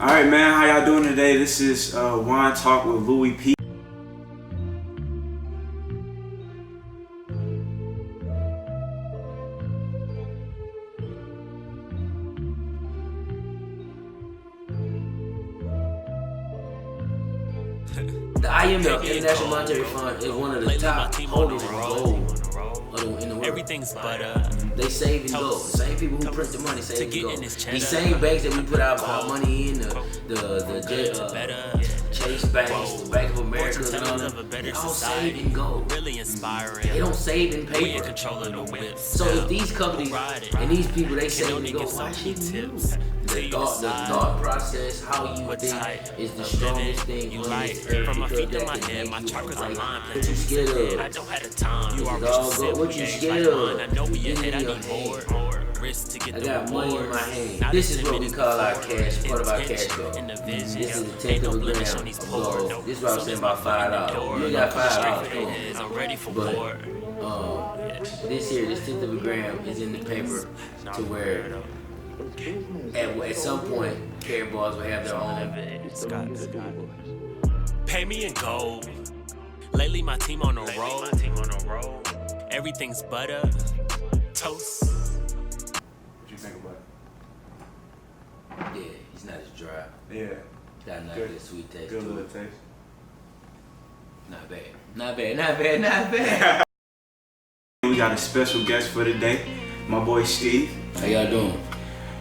All right, man. How y'all doing today? This is Wine Talk with Loui P. The IMF, International Monetary Fund, is one of the top holders of gold in the world. Everything's butter. They save in gold. The same people who print the money save in gold. These same banks that we put our money in, the Chase banks, the Bank of America, and all them, they all save in gold. Really inspiring. They don't save in We in paper. control of the whip. So if these companies and these people, they save in gold, why shouldn't you? The thought process, how you think is the strongest thing on this earth. From my feet to because my that can head, make my you chakras right. aligned. What you scared I of? don't have the time. You This are is all good. What you scared of? I know we Get ahead. in I your need head. more. Risk to get I the got money in my rewards. hand. Not This as is what we limited call our forward. cash, part of our cash Intention flow. in the This vision. is a Ain't tenth no of a blemish gram on these of poor. gold. This is what I'm Soon saying as about my foot in the $5. door, You got $5. straight Come on. is. I'm ready for But, war. This here, this tenth of a gram is in the paper to where at some point, care bars will have their own. Pay me in gold. Lately my team on a roll. Everything's butter. Toast. What you think about Yeah, he's not as dry. it? Yeah. Got a nice little sweet taste Good to little it. taste. Not bad. Not bad. Not bad. Not bad. We got a special guest for today, my boy Steve. How y'all doing?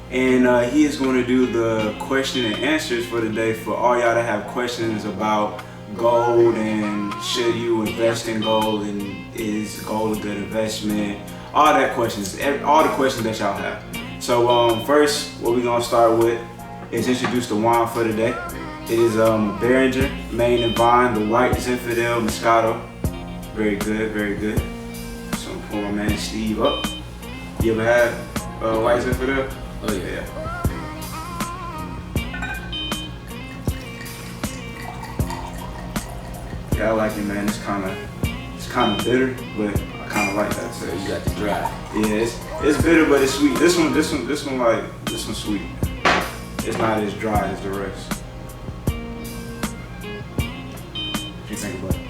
And he is going to do the question and answers for today for all y'all that have questions about gold and should you invest in gold and is gold a good investment? All that questions, all the questions that y'all have. So first, what we're going to start with is introduce the wine for today. It is Behringer, Main and Vine, the White Zinfandel Moscato. Very good, very good. So I'm pull my man Steve up. You ever had White Zinfandel? Oh yeah. Yeah, I like it, man. It's kind of bitter, but I kind of like that. So So you got the dry. yeah, it's bitter, but it's sweet. This one's sweet. It's not as dry as the rest. What you think about it?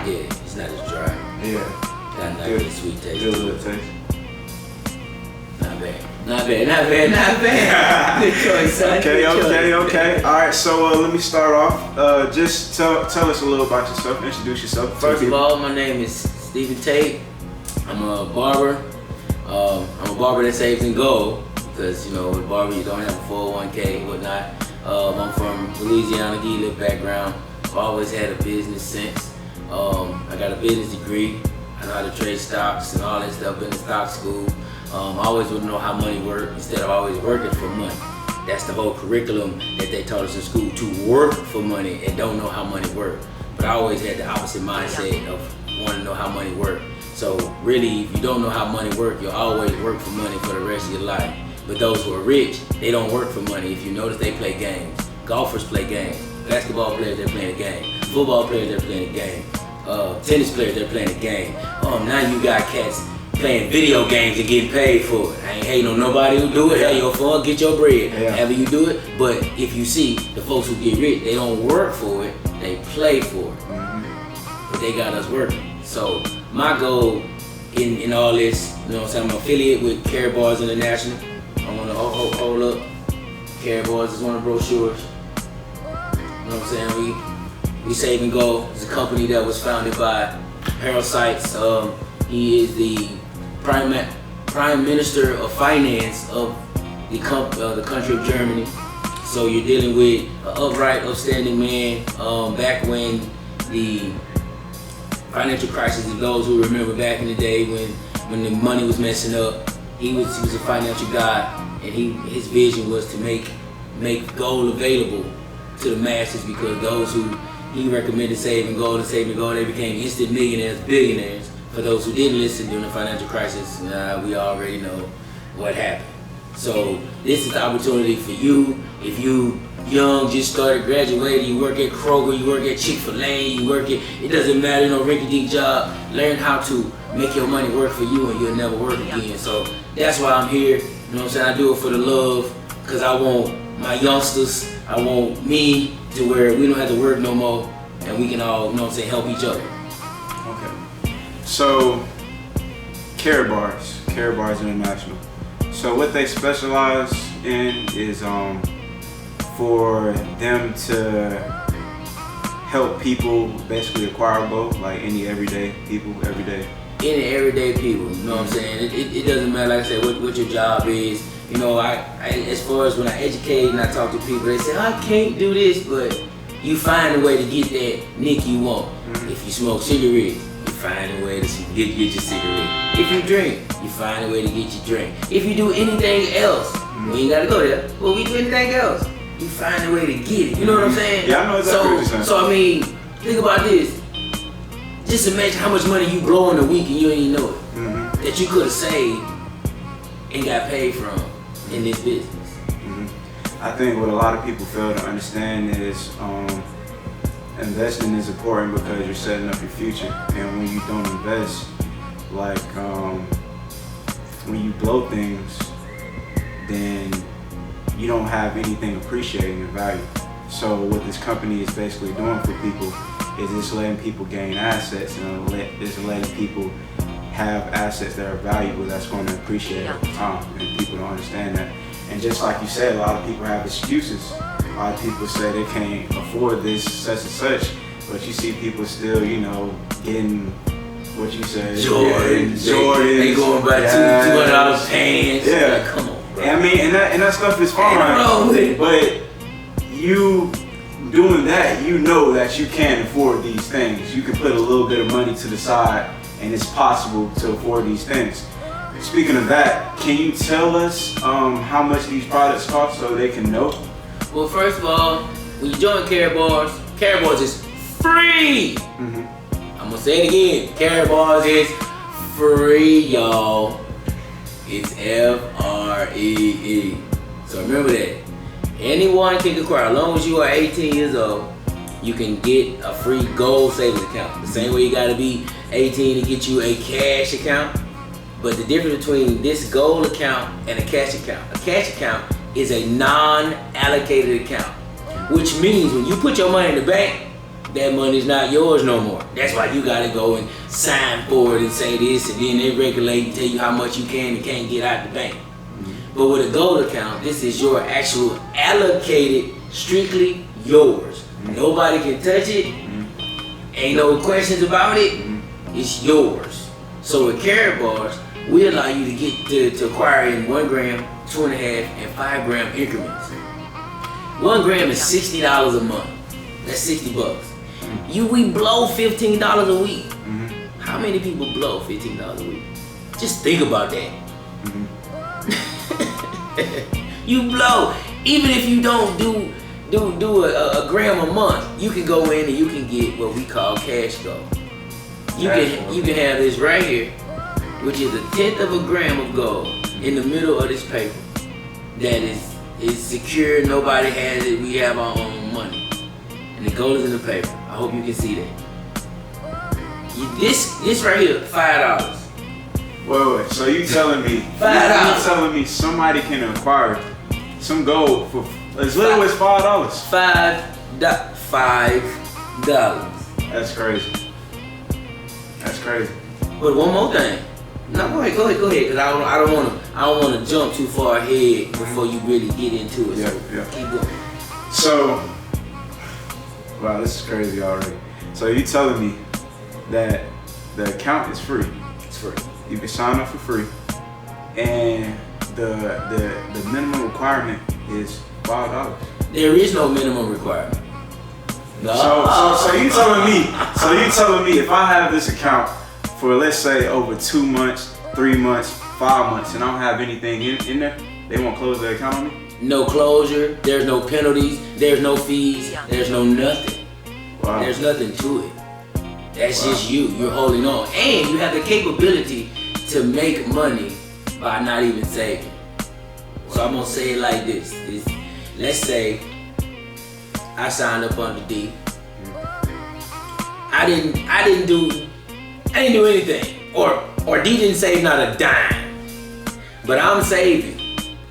Yeah, it's not as dry. Yeah, Got a nice Good. little sweet taste. good little taste. Not bad. Not bad. Not bad. Not bad. Good choice, son. Okay, Good okay, choice. okay. All right, so let me start off. Just tell us a little about yourself. Introduce yourself. First of all, my name is Stephen Tate. I'm a barber. I'm a barber that saves in gold because, you know, with barber you don't have a 401k and whatnot. I'm from Louisiana, Gila background. I've always had a business sense. I got a business degree. I know how to trade stocks and all that stuff. Been in stock school. I always want to know how money works instead of always working for money. That's the whole curriculum that they taught us in school, to work for money and don't know how money works. But I always had the opposite mindset of wanting to know how money works. So really, if you don't know how money works, you'll always work for money for the rest of your life. But those who are rich, they don't work for money. If you notice, they play games. Golfers play games. Basketball players, they're playing a game. Football players, they're playing a game. Tennis players, they're playing a game. Now you got cats playing video games and getting paid for it. I ain't hating on nobody who do it. Have your fun, get your bread. Yeah. However you do it. But if you see the folks who get rich, they don't work for it, they play for it. But they got us working. So my goal in all this, you know what I'm saying, I'm an affiliate with Care Bars International. I want to hold up. Care Bars is one of the brochures. You know what I'm saying? We Saving Gold is a company that was founded by Harold Seitz. He is the Prime Minister of Finance of the country of Germany. So you're dealing with an upright, upstanding man. Back when the financial crisis, of those who remember back in the day when the money was messing up, he was a financial guy, and his vision was to make gold available to the masses, because those who he recommended saving gold, they became instant millionaires, billionaires. For those who didn't listen during the financial crisis, we already know what happened. So this is the opportunity for you. If you young, just started graduating, you work at Kroger, you work at Chick-fil-A, it doesn't matter, no rinky-dink job. Learn how to make your money work for you and you'll never work again. So that's why I'm here. You know what I'm saying? I do it for the love, because I want my youngsters. I want me to where we don't have to work no more, and we can all, you know what I'm saying, help each other. Okay. So, Care Bars International. So what they specialize in is for them to help people basically acquire gold, like any everyday people, Any everyday people, you know what I'm saying? It doesn't matter, like I said, what your job is. You know, I as far as when I educate and I talk to people, they say, I can't do this, but you find a way to get that nick you want. Mm-hmm. If you smoke cigarettes, you find a way to get your cigarette. If you drink, you find a way to get your drink. If you do anything else, we ain't gotta go there, but we do anything else, you find a way to get it. You know what I'm saying? Yeah, I know exactly what you're saying. So I mean, think about this. Just imagine how much money you blow in a week and you ain't even know it. Mm-hmm. That you could have saved and got paid from in this business. Mm-hmm. I think what a lot of people fail to understand is investing is important because you're setting up your future. And when you don't invest, like when you blow things, then you don't have anything appreciating in value. So what this company is basically doing for people is just letting people gain assets and it's letting people have assets that are valuable that's going to appreciate over time, and people don't understand that. And just like you said, a lot of people have excuses. A lot of people say they can't afford this, such and such, but you see people still, you know, getting what you said, Jordans. They going by $200 pants. Yeah, like, come on, bro. I mean, and that stuff is fine, but you doing that, you know that you can't afford these things. You can put a little bit of money to the side and it's possible to afford these things. Speaking of that, can you tell us how much these products cost so they can know? Well, first of all, when you join Care Bars is free. Mm-hmm. I'm gonna say it again. Care Bars is free, y'all. It's FREE. So remember that. Anyone can acquire, as long as you are 18 years old, you can get a free gold savings account. The same way you gotta be 18 to get you a cash account. But the difference between this gold account and a cash account is a non-allocated account. Which means when you put your money in the bank, that money's not yours no more. That's why you gotta go and sign for it and say this, and then they regulate and tell you how much you can and can't get out the bank. But with a gold account, this is your actual allocated, strictly yours. Nobody can touch it. Ain't no questions about it. It's yours. So with Care Bars, we allow you to get to acquire in 1 gram, 2.5, and 5 gram increments. 1 gram is $60 a month. That's $60. We blow $15 a week. How many people blow $15 a week? Just think about that. You blow. Even if you don't do a gram a month, you can go in and you can get what we call cash gold. You can have this right here, which is 1/10 of a gram of gold in the middle of this paper. That is secure. Nobody has it. We have our own money, and the gold is in the paper. I hope you can see that. This right here, $5. Wait. So you telling me $5? You telling me somebody can acquire some gold for as little as $5? $5. That's crazy. That's crazy. But one more thing. No, go ahead, because I don't want to jump too far ahead before you really get into it. Yeah. Keep going. So, wow, this is crazy already. So you telling me that the account is free? It's free. You can sign up for free, and the minimum requirement is $5. There is no minimum requirement. No. So you telling me if I have this account for, let's say, over 2 months, 3 months, 5 months, and I don't have anything in there, they won't close the account on me? No closure, there's no penalties, there's no fees, there's no nothing. Wow. There's nothing to it. That's just you're holding on. And you have the capability to make money by not even saving. So I'm gonna say it like this. Let's say I signed up under D. I didn't do anything. Or D didn't save not a dime. But I'm saving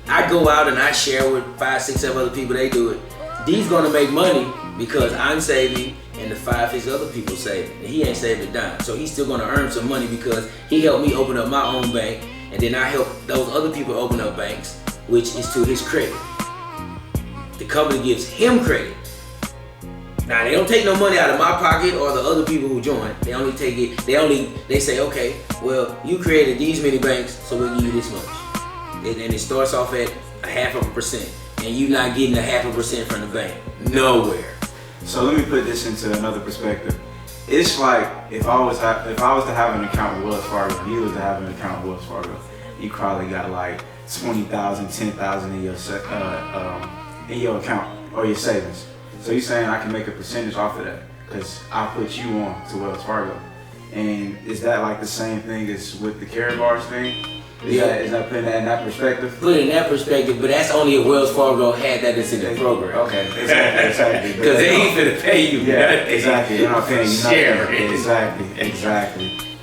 I go out and I share with 5, 6, 7 other people, they do it. D's gonna make money because I'm saving and the 5, 6 other people saving. And he ain't saved a dime. So he's still gonna earn some money because he helped me open up my own bank, and then I help those other people open up banks, which is to his credit. The company gives him credit. Now they don't take no money out of my pocket or the other people who join. They only take it, they say, okay, well, you created these many banks, so we'll give you this much. And it starts off at 0.5%. And you're not getting 0.5% from the bank. Nowhere. So let me put this into another perspective. It's like if I was to have an account with Wells Fargo, and you was to have an account with Wells Fargo, you probably got like 20,000, 10,000 in your account or your savings. So you're saying I can make a percentage off of that because I put you on to Wells Fargo. And is that like the same thing as with the Care Bars thing? Is that putting that in that perspective? Put it in that perspective, but that's only if Wells Fargo had that incentive program. Okay, exactly. Because they ain't finna pay you nothing. Exactly. They're not paying you nothing. Share.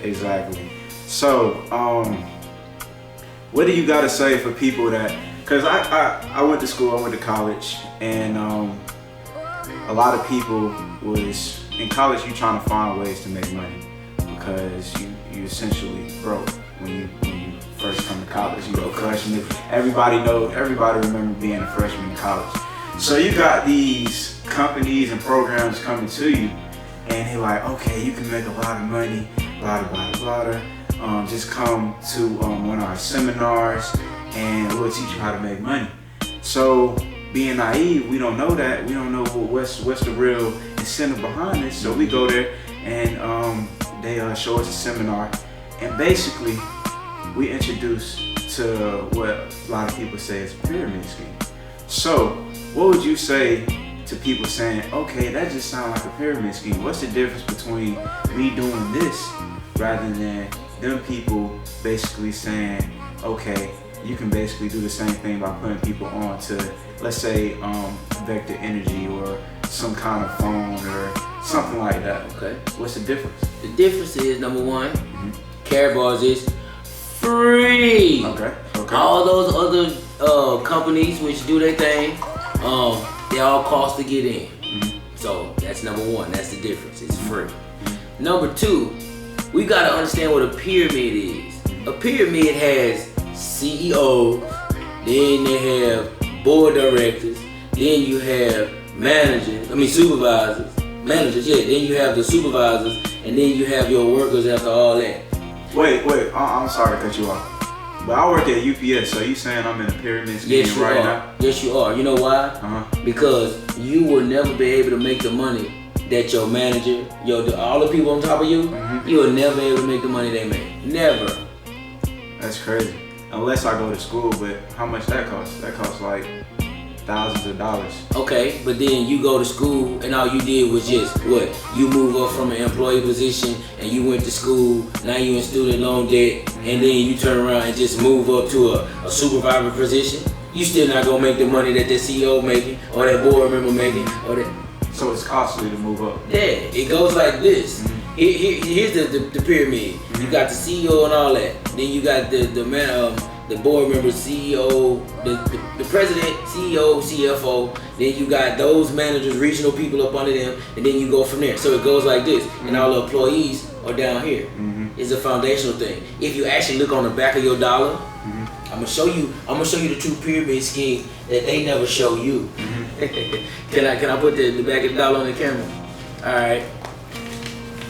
Exactly. So, what do you got to say for people that? Because I went to school, I went to college, and a lot of people was in college. You trying to find ways to make money because you essentially broke when you first come to college. You know, freshman. Everybody remember being a freshman in college. So you got these companies and programs coming to you, and they're like, okay, you can make a lot of money, blah blah blah. Just come to one of our seminars, and we'll teach you how to make money. So being naive, we don't know that. We don't know what's the real incentive behind it. So we go there, and they show us a seminar, and basically we introduce to what a lot of people say is a pyramid scheme. So what would you say to people saying, okay, that just sounds like a pyramid scheme? What's the difference between me doing this rather than them people basically saying, okay, you can basically do the same thing by putting people on to, let's say, Vector Energy or some kind of phone or something like that. Okay. What's the difference? The difference is, number one, Care Bars is free. Okay. All those other companies which do their thing, they all cost to get in. So that's number one. That's the difference. It's free. Number two, we gotta understand what a pyramid is. A pyramid has CEOs, then they have board directors, then you have supervisors. Managers, yeah. Then you have the supervisors, and then you have your workers after all that. Wait, I'm sorry to cut you off. But I work at UPS, so you saying I'm in a pyramid scheme right now? Yes, you are. You know why? Because you will never be able to make the money that your manager, all the people on top of you, you will never be able to make the money they make. Never. That's crazy. Unless I go to school, but how much that costs? That costs like thousands of dollars. Okay, but then you go to school and all you did was just what? You move up from an employee position and you went to school, now you in student loan debt, and then you turn around and just move up to a supervisor position. You still not gonna make the money that the CEO making or that board member making or that. So it's costly to move up. Yeah, it goes like this. Here's the pyramid. You got the CEO and all that. Then you got the board member, CEO, the president, CEO, CFO. Then you got those managers, regional people up under them, and then you go from there. So it goes like this, and all the employees are down here. It's a foundational thing. If you actually look on the back of your dollar, I'm gonna show you the true pyramid scheme that they never show you. Can I put the back of the dollar on the camera? All right.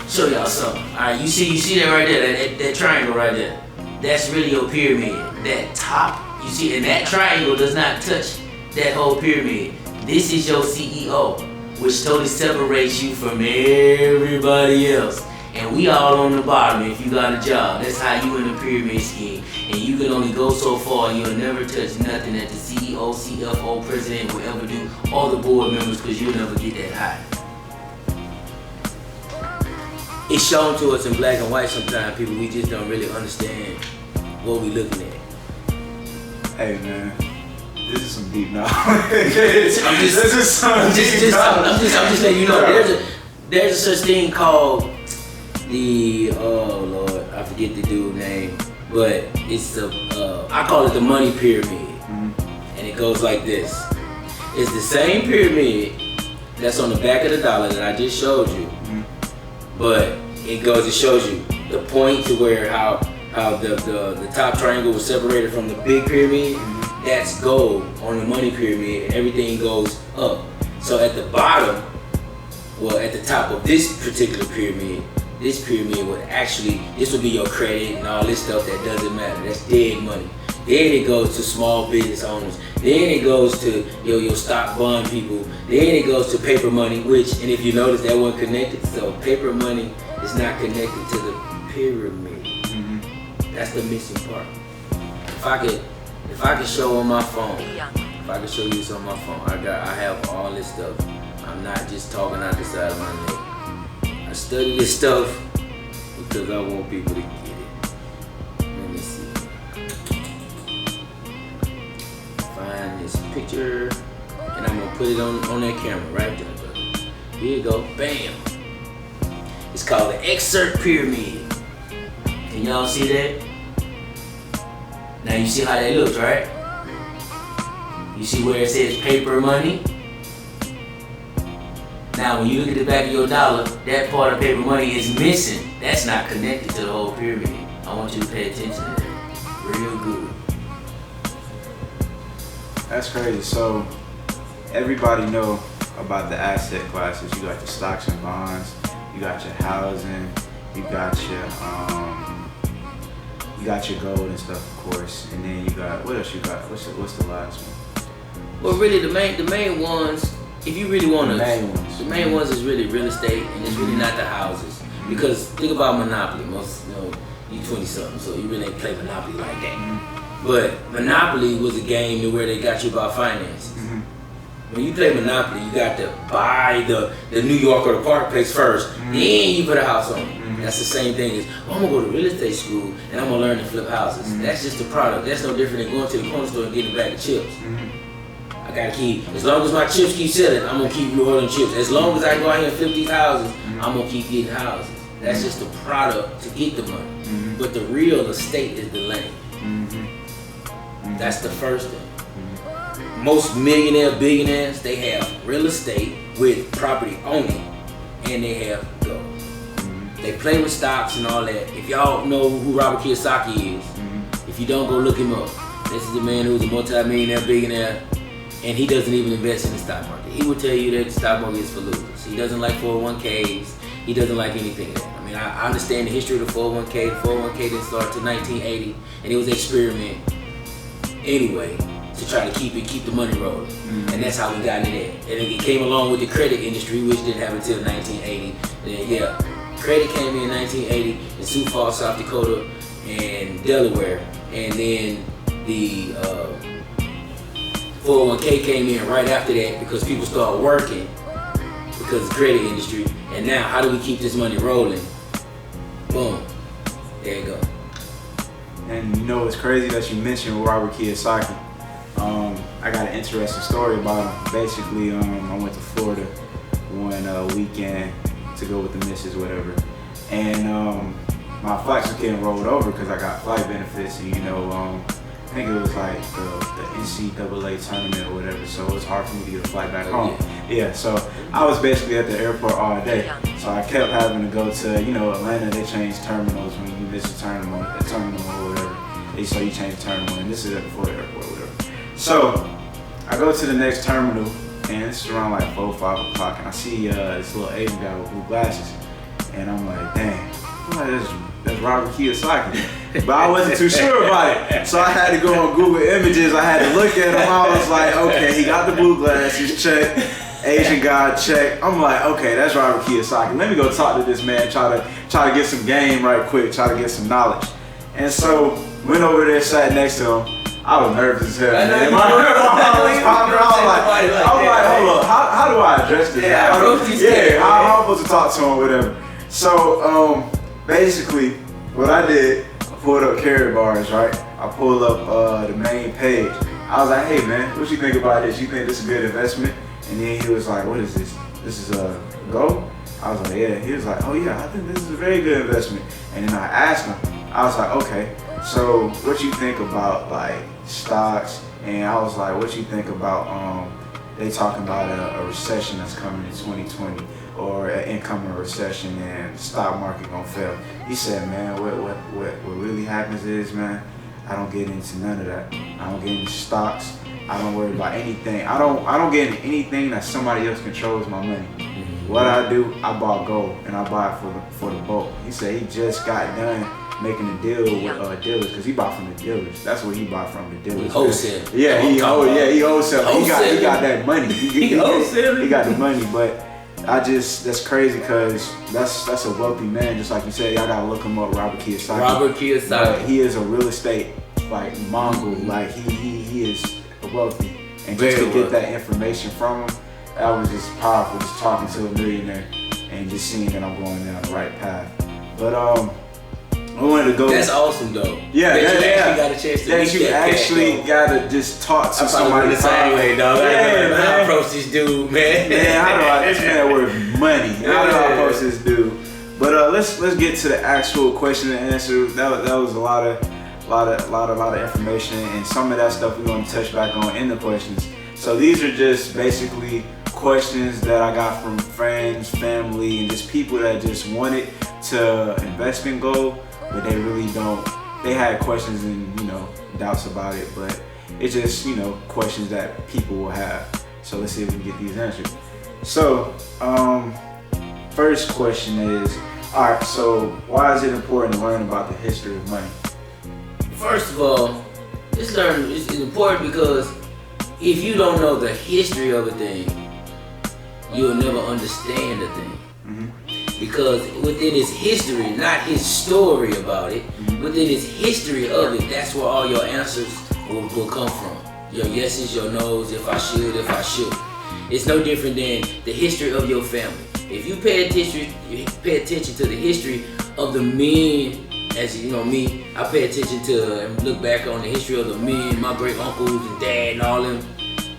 Show y'all something. All right, you see that right there, that triangle right there. That's really your pyramid. That top, you see, and that triangle does not touch that whole pyramid. This is your CEO, which totally separates you from everybody else. And we all on the bottom if you got a job. That's how you in the pyramid scheme. And you can only go so far, and you'll never touch nothing that the CEO, CFO, president will ever do, or the board members, because you'll never get that high. It's shown to us in black and white sometimes, people, we just don't really understand what we looking at. Hey man, this is some deep knowledge. I'm just letting you know, there's a such thing called the, oh Lord, I forget the dude's name, but it's I call it the money pyramid. it goes like this. It's the same pyramid that's on the back of the dollar that I just showed you, but it shows you the point to where how the top triangle was separated from the big pyramid. That's gold on the money pyramid, and everything goes up. So at the bottom, well, at the top of this particular pyramid, this pyramid would actually, this would be your credit and all this stuff that doesn't matter. That's dead money. Then it goes to small business owners. Then it goes to your stock bond people. Then it goes to paper money, which, and if you notice, that wasn't connected. So paper money is not connected to the pyramid. That's the missing part. If I could show on my phone, if I could show you this on my phone, I have all this stuff. I'm not just talking out the side of my neck. I study this stuff because I want people to get it. Let me see. Find this picture, and I'm gonna put it on that camera right there, brother. Here you go, bam. It's called the excerpt pyramid. Can y'all see that? Now you see how that looks, right? You see where it says paper money? Now when you look at the back of your dollar, that part of paper money is missing. That's not connected to the whole pyramid. I want you to pay attention to that. Real good. That's crazy. So everybody know about the asset classes. You got your stocks and bonds, you got your housing, you got your gold and stuff, of course, and then you got, what else you got? What's the last one? Well, really, the main ones, if you really want to, the main ones is really real estate, and it's really not the houses. Because think about Monopoly. Most, you 20-something, so you really ain't play Monopoly like that. But Monopoly was a game to where they got you about finances. When you play Monopoly, you got to buy the New York or the Park place first, then you put a house on it. That's the same thing as, I'm gonna go to real estate school and I'm gonna learn to flip houses. That's just a product. That's no different than going to the corner store and getting a bag of chips. I gotta keep, as long as my chips keep selling, I'm gonna keep rolling chips. As long as I go out here and flip these houses, I'm gonna keep getting houses. That's just a product to get the money. But the real estate is the land. That's the first thing. Most billionaires, they have real estate with property on it, and they have gold. They play with stocks and all that. If y'all know who Robert Kiyosaki is, if you don't, go look him up. This is a man who's a multi-millionaire, billionaire, and he doesn't even invest in the stock market. He will tell you that the stock market is for losers. He doesn't like 401ks. He doesn't like anything of that. I mean, I understand the history of the 401k. The 401k didn't start until 1980, and it was an experiment anyway to try to keep the money rolling. And that's how we got into that. And it came along with the credit industry, which didn't happen until 1980. And then, credit came in 1980 in Sioux Falls, South Dakota, and Delaware. And then the 401k came in right after that because people started working because of the credit industry. And now, how do we keep this money rolling? Boom. There you go. And you know, it's crazy that you mentioned Robert Kiyosaki. I got an interesting story about him. Basically, I went to Florida one weekend to go with the missus, whatever. And my flights were getting rolled over because I got flight benefits. And I think it was like the NCAA tournament or whatever. So it was hard for me to get a flight back home. Yeah, so I was basically at the airport all day. So I kept having to go to, Atlanta. They change terminals when you miss a terminal or whatever. So you change the terminal, and this is at the Florida airport or whatever. So I go to the next terminal, and it's around like 4 or 5 o'clock, and I see this little Asian guy with blue glasses, and I'm like, dang, that's Robert Kiyosaki. But I wasn't too sure about it, so I had to go on Google Images. I had to look at him. I was like, okay, he got the blue glasses, check. Asian guy, check. I'm like, okay, that's Robert Kiyosaki. Let me go talk to this man, try to get some game right quick, try to get some knowledge. And so went over there, sat next to him. I was nervous as hell. Man. My heart was popping. I was like, hold up, how do I address this? How am I supposed to talk to him, whatever? So basically, what I did, I pulled up carry bars, right? I pulled up the main page. I was like, hey man, what you think about this? You think this is a good investment? And then he was like, what is this? This is a gold? I was like, yeah. He was like, oh yeah, I think this is a very good investment. And then I asked him, I was like, okay, so what you think about like stocks, and I was like, what you think about they talking about a recession that's coming in 2020 or an incoming recession and the stock market gonna fail. He said, man, what really happens is, man, I don't get into none of that. I don't get into stocks. I don't worry about anything. I don't get into anything that somebody else controls my money. What I do, I buy gold and I buy it for the bulk. He said he just got done making a deal with dealers, because he bought from the dealers. That's where he bought from, the dealers. Wholesale. Yeah, he wholesale. He got that money. He got the money, but that's crazy, because that's a wealthy man. Just like you said, y'all gotta look him up, Robert Kiyosaki. But he is a real estate like mogul. Like he is wealthy, and just to get that information from him, that was just powerful. Just talking to a millionaire and just seeing that I'm going down the right path. But I wanted to go. That's awesome though. Yeah, actually got a chance to that you actually gotta just talk to somebody the same way, dog. I approach this dude, man. Man, I know this man worth money. How do I approach this dude? But let's get to the actual question and answer. That was a lot of information, and some of that stuff we're gonna touch back on in the questions. So these are just basically questions that I got from friends, family, and just people that just wanted to invest in gold, but they really don't. They had questions and doubts about it, but it's just questions that people will have. So let's see if we can get these answered. So first question is, all right, so why is it important to learn about the history of money? First of all, it's important because if you don't know the history of a thing, you'll never understand the thing. Because within its history, not his story about it, within its history of it, that's where all your answers will come from. Your yeses, your nos, if I should, if I should. It's no different than the history of your family. If you pay attention to the history of the men, as you know me, I pay attention to and look back on the history of the men, my great uncles and dad and all them.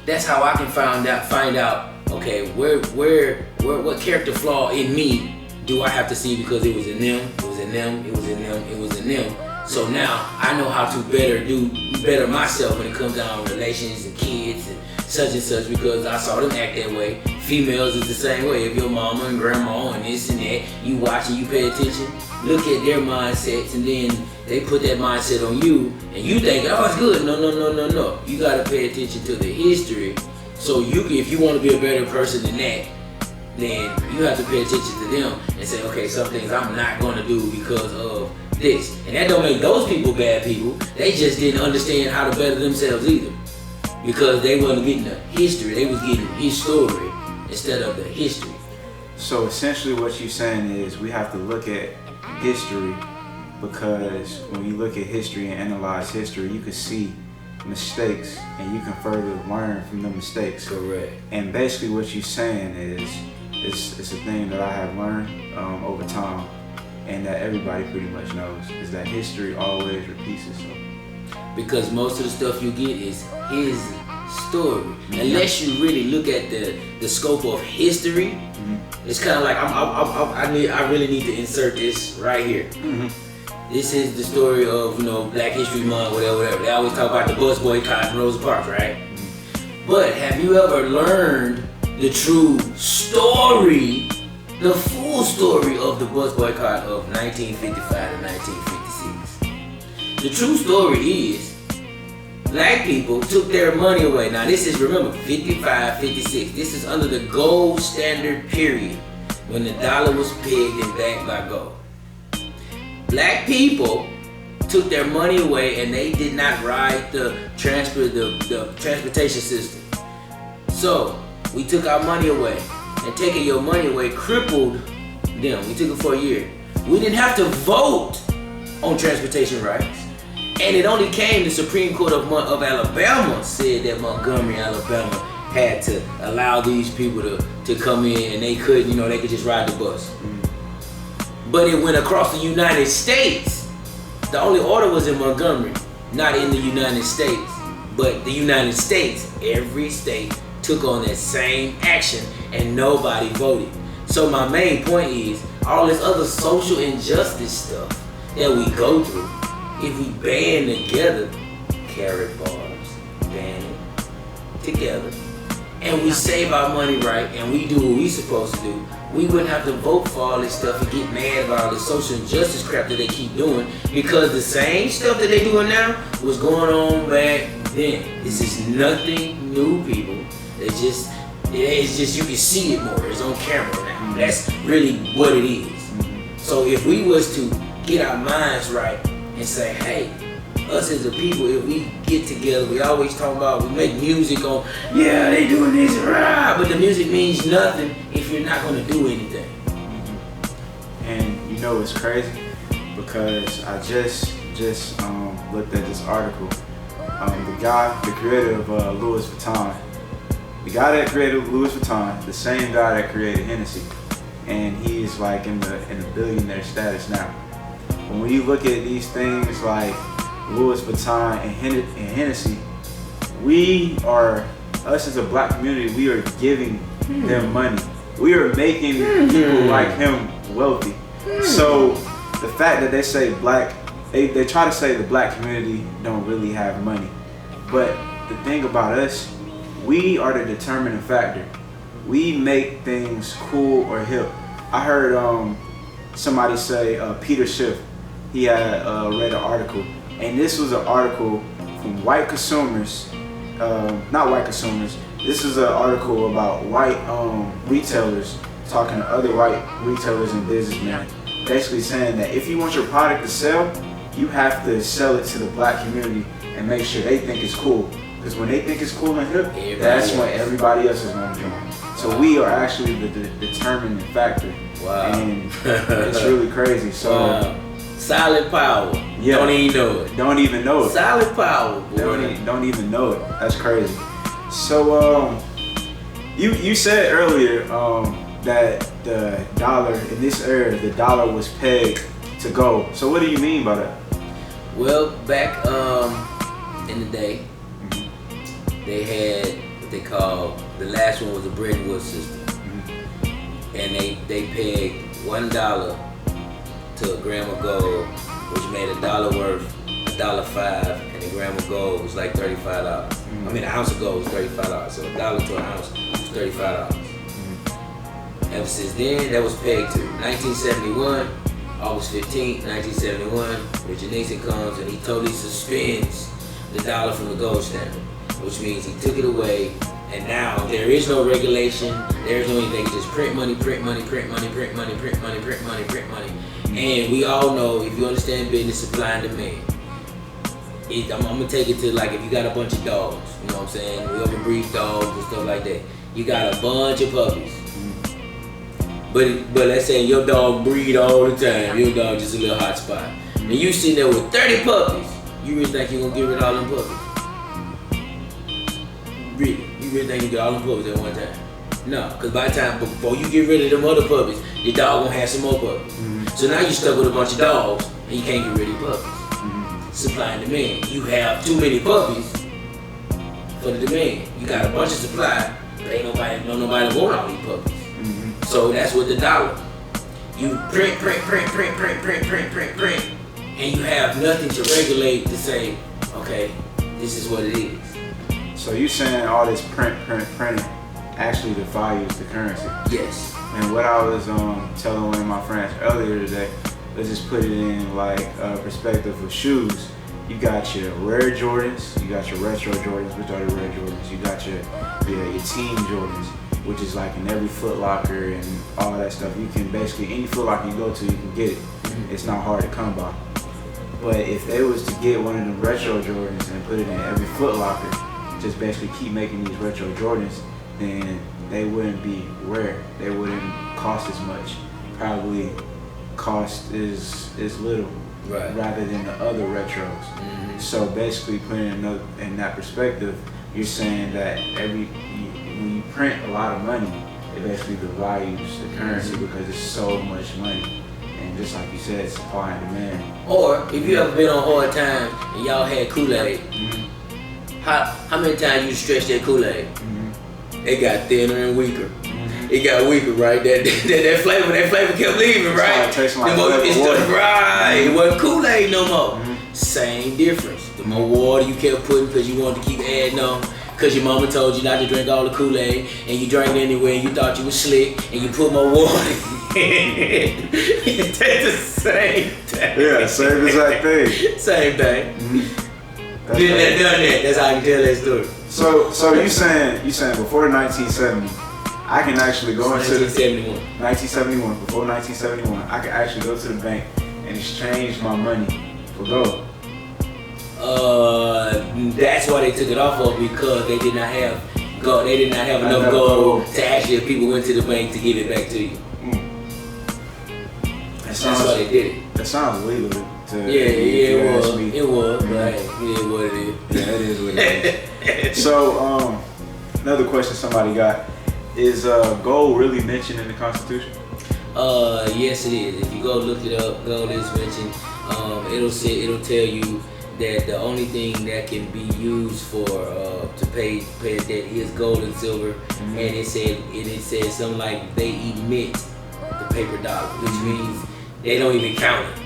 That's how I can find out. Okay, what character flaw in me do I have to see, because it was in them, it was in them, it was in them, it was in them. So now I know how to better myself when it comes down to relations and kids and such, because I saw them act that way. Females is the same way. If your mama and grandma and this and that, you watch and you pay attention, look at their mindsets, and then they put that mindset on you, and you think, oh, it's good. No. You gotta pay attention to the history. So if you want to be a better person than that, then you have to pay attention to them and say, okay, some things I'm not going to do because of this. And that don't make those people bad people. They just didn't understand how to better themselves either, because they wasn't getting the history. They was getting his story instead of the history. So essentially what you're saying is we have to look at history, because when you look at history and analyze history, you can see mistakes and you can further learn from the mistakes. Correct. And basically what you're saying is it's a thing that I have learned over time, and that everybody pretty much knows, is that history always repeats itself. Because most of the stuff you get is his story. Unless you really look at the scope of history, it's kind of like I really need to insert this right here. This is the story of Black History Month, whatever. They always talk about the bus boycott in Rosa Parks, right? But have you ever learned the true story, the full story of the bus boycott of 1955 to 1956? The true story is black people took their money away. Now this is, remember, 55, 56. This is under the gold standard period, when the dollar was pegged and backed by gold. Black people took their money away, and they did not ride the transportation system. So we took our money away, and taking your money away crippled them. We took it for a year. We didn't have to vote on transportation rights, and it only came, the Supreme Court of Alabama said that Montgomery, Alabama had to allow these people to come in, and they couldn't, they could just ride the bus. But it went across the United States. The only order was in Montgomery, not in the United States. But the United States, every state took on that same action, and nobody voted. So my main point is, all this other social injustice stuff that we go through, if we band together, carat bars, band it together, and we save our money right, and we do what we supposed to do, we wouldn't have to vote for all this stuff and get mad about all this social injustice crap that they keep doing, because the same stuff that they doing now was going on back then. This is nothing new, people. It's just you can see it more. It's on camera now. That's really what it is. So if we was to get our minds right and say, hey, us as a people, if we get together, we always talk about, we make music on, yeah, they doing this, rah, but the music means nothing if you're not gonna do anything. And you know it's crazy, because I just looked at this article. The creator of Louis Vuitton, the guy that created Louis Vuitton, the same guy that created Hennessy, and he's like in the billionaire status now. But when you look at these things like Louis Vuitton and Hennessy, us as a black community, we are giving them money. We are making people like him wealthy. So the fact that they say they try to say the black community don't really have money. But the thing about us, we are the determining factor. We make things cool or hip. I heard somebody say, Peter Schiff, he had read an article, and this was an article from white consumers, not white consumers, this is an article about white retailers talking to other white retailers and businessmen, basically saying that if you want your product to sell, you have to sell it to the black community and make sure they think it's cool. Because when they think it's cool and hip, that's when everybody else is going to join. So we are actually the determining factor. Wow. And it's really crazy. So solid power. Yeah. Don't even know it. Don't even know it. Solid power, boy. Don't even know it. That's crazy. So you said earlier that the dollar, in this era, the dollar was pegged to gold. So what do you mean by that? Well, back in the day, they had what they called, the last one was a Bretton Woods system. And they pegged $1 to a gram of gold, which made $1 worth $1.05, and a gram of gold was like $35. I mean, an ounce of gold was $35, so $1 to an ounce was $35. Ever since then, that was pegged to 1971, August 15th, 1971. Richard Nixon comes and he totally suspends the dollar from the gold standard, which means he took it away. And now there is no regulation, there is no anything, just print money, print money, print money, print money, print money, print money, print money. And we all know, if you understand business, supply and demand, I'm gonna take it to, like, if you got a bunch of dogs, you know what I'm saying? We overbreed dogs and stuff like that. You got a bunch of puppies. But let's say your dog breed all the time, your dog just a little hot spot. And you sitting there with 30 puppies, you really think you're gonna get rid of all them puppies? Really? You really think you get all them puppies at one time? No, because by the time, before you get rid of them other puppies, your dog gonna have some more puppies. So now you're stuck with a bunch of dogs, and you can't get rid of your puppies. Supply and demand. You have too many puppies for the demand. You got a bunch of supply, but ain't nobody want all these puppies. So that's what the dollar. You print, and you have nothing to regulate to say, okay, this is what it is. So you saying all this printing actually devalues the currency? Yes. And what I was telling one of my friends earlier today, let's just put it in like perspective of shoes. You got your rare Jordans, you got your retro Jordans, which are the rare Jordans. You got your team Jordans, which is like in every Foot Locker and all that stuff. You can basically, any Foot Locker you go to, you can get it. It's not hard to come by. But if they was to get one of the retro Jordans and put it in every Foot Locker, just basically keep making these retro Jordans, then they wouldn't be rare. They wouldn't cost as much. Probably cost is little, right, rather than the other retros. So basically, putting it in that perspective, you're saying that when you print a lot of money, it basically devalues the currency because it's so much money. And just like you said, supply and demand. Or if you ever been on hard times and y'all had Kool-Aid, how many times you stretched that Kool-Aid? It got thinner and weaker. It got weaker, right? That flavor kept leaving, right? It tasting like It wasn't Kool-Aid no more. Same difference. The more water you kept putting because you wanted to keep adding on, because your mama told you not to drink all the Kool-Aid, and you drank it anyway, and you thought you was slick, and you put more water in. That's the same thing. Yeah, same exact thing. Same thing. Mm-hmm. Done that. That's how I can tell that story. So you saying before 1970, I can actually go into 1971. Before 1971, I can actually go to the bank and exchange my money for gold. That's why they took it off of, because they did not have gold. They did not have enough gold to actually, if people went to the bank, to give it back to you. That's why they did it. That sounds legal to it was. It was, but hey, it is what it is. Yeah, it is what it is. So, another question somebody got is gold really mentioned in the Constitution? Yes, it is. If you go look it up, gold is mentioned. It'll tell you that the only thing that can be used for to pay a debt is gold and silver, and it said something like they emit the paper dollar, which means they don't even count it.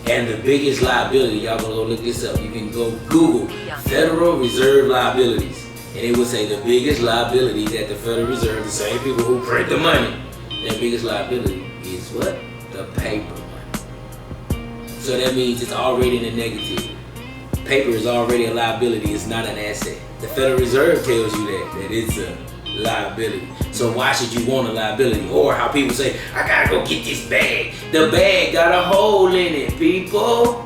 And the biggest liability, y'all gonna go look this up. You can go Google Federal Reserve liabilities, and it will say the biggest liability that the Federal Reserve, the same people who print the money, their biggest liability is what? The paper money. So that means it's already in the negative. Paper is already a liability, it's not an asset. The Federal Reserve tells you that it's a liability. So why should you want a liability? Or how people say, I gotta go get this bag. The bag got a hole in it, people.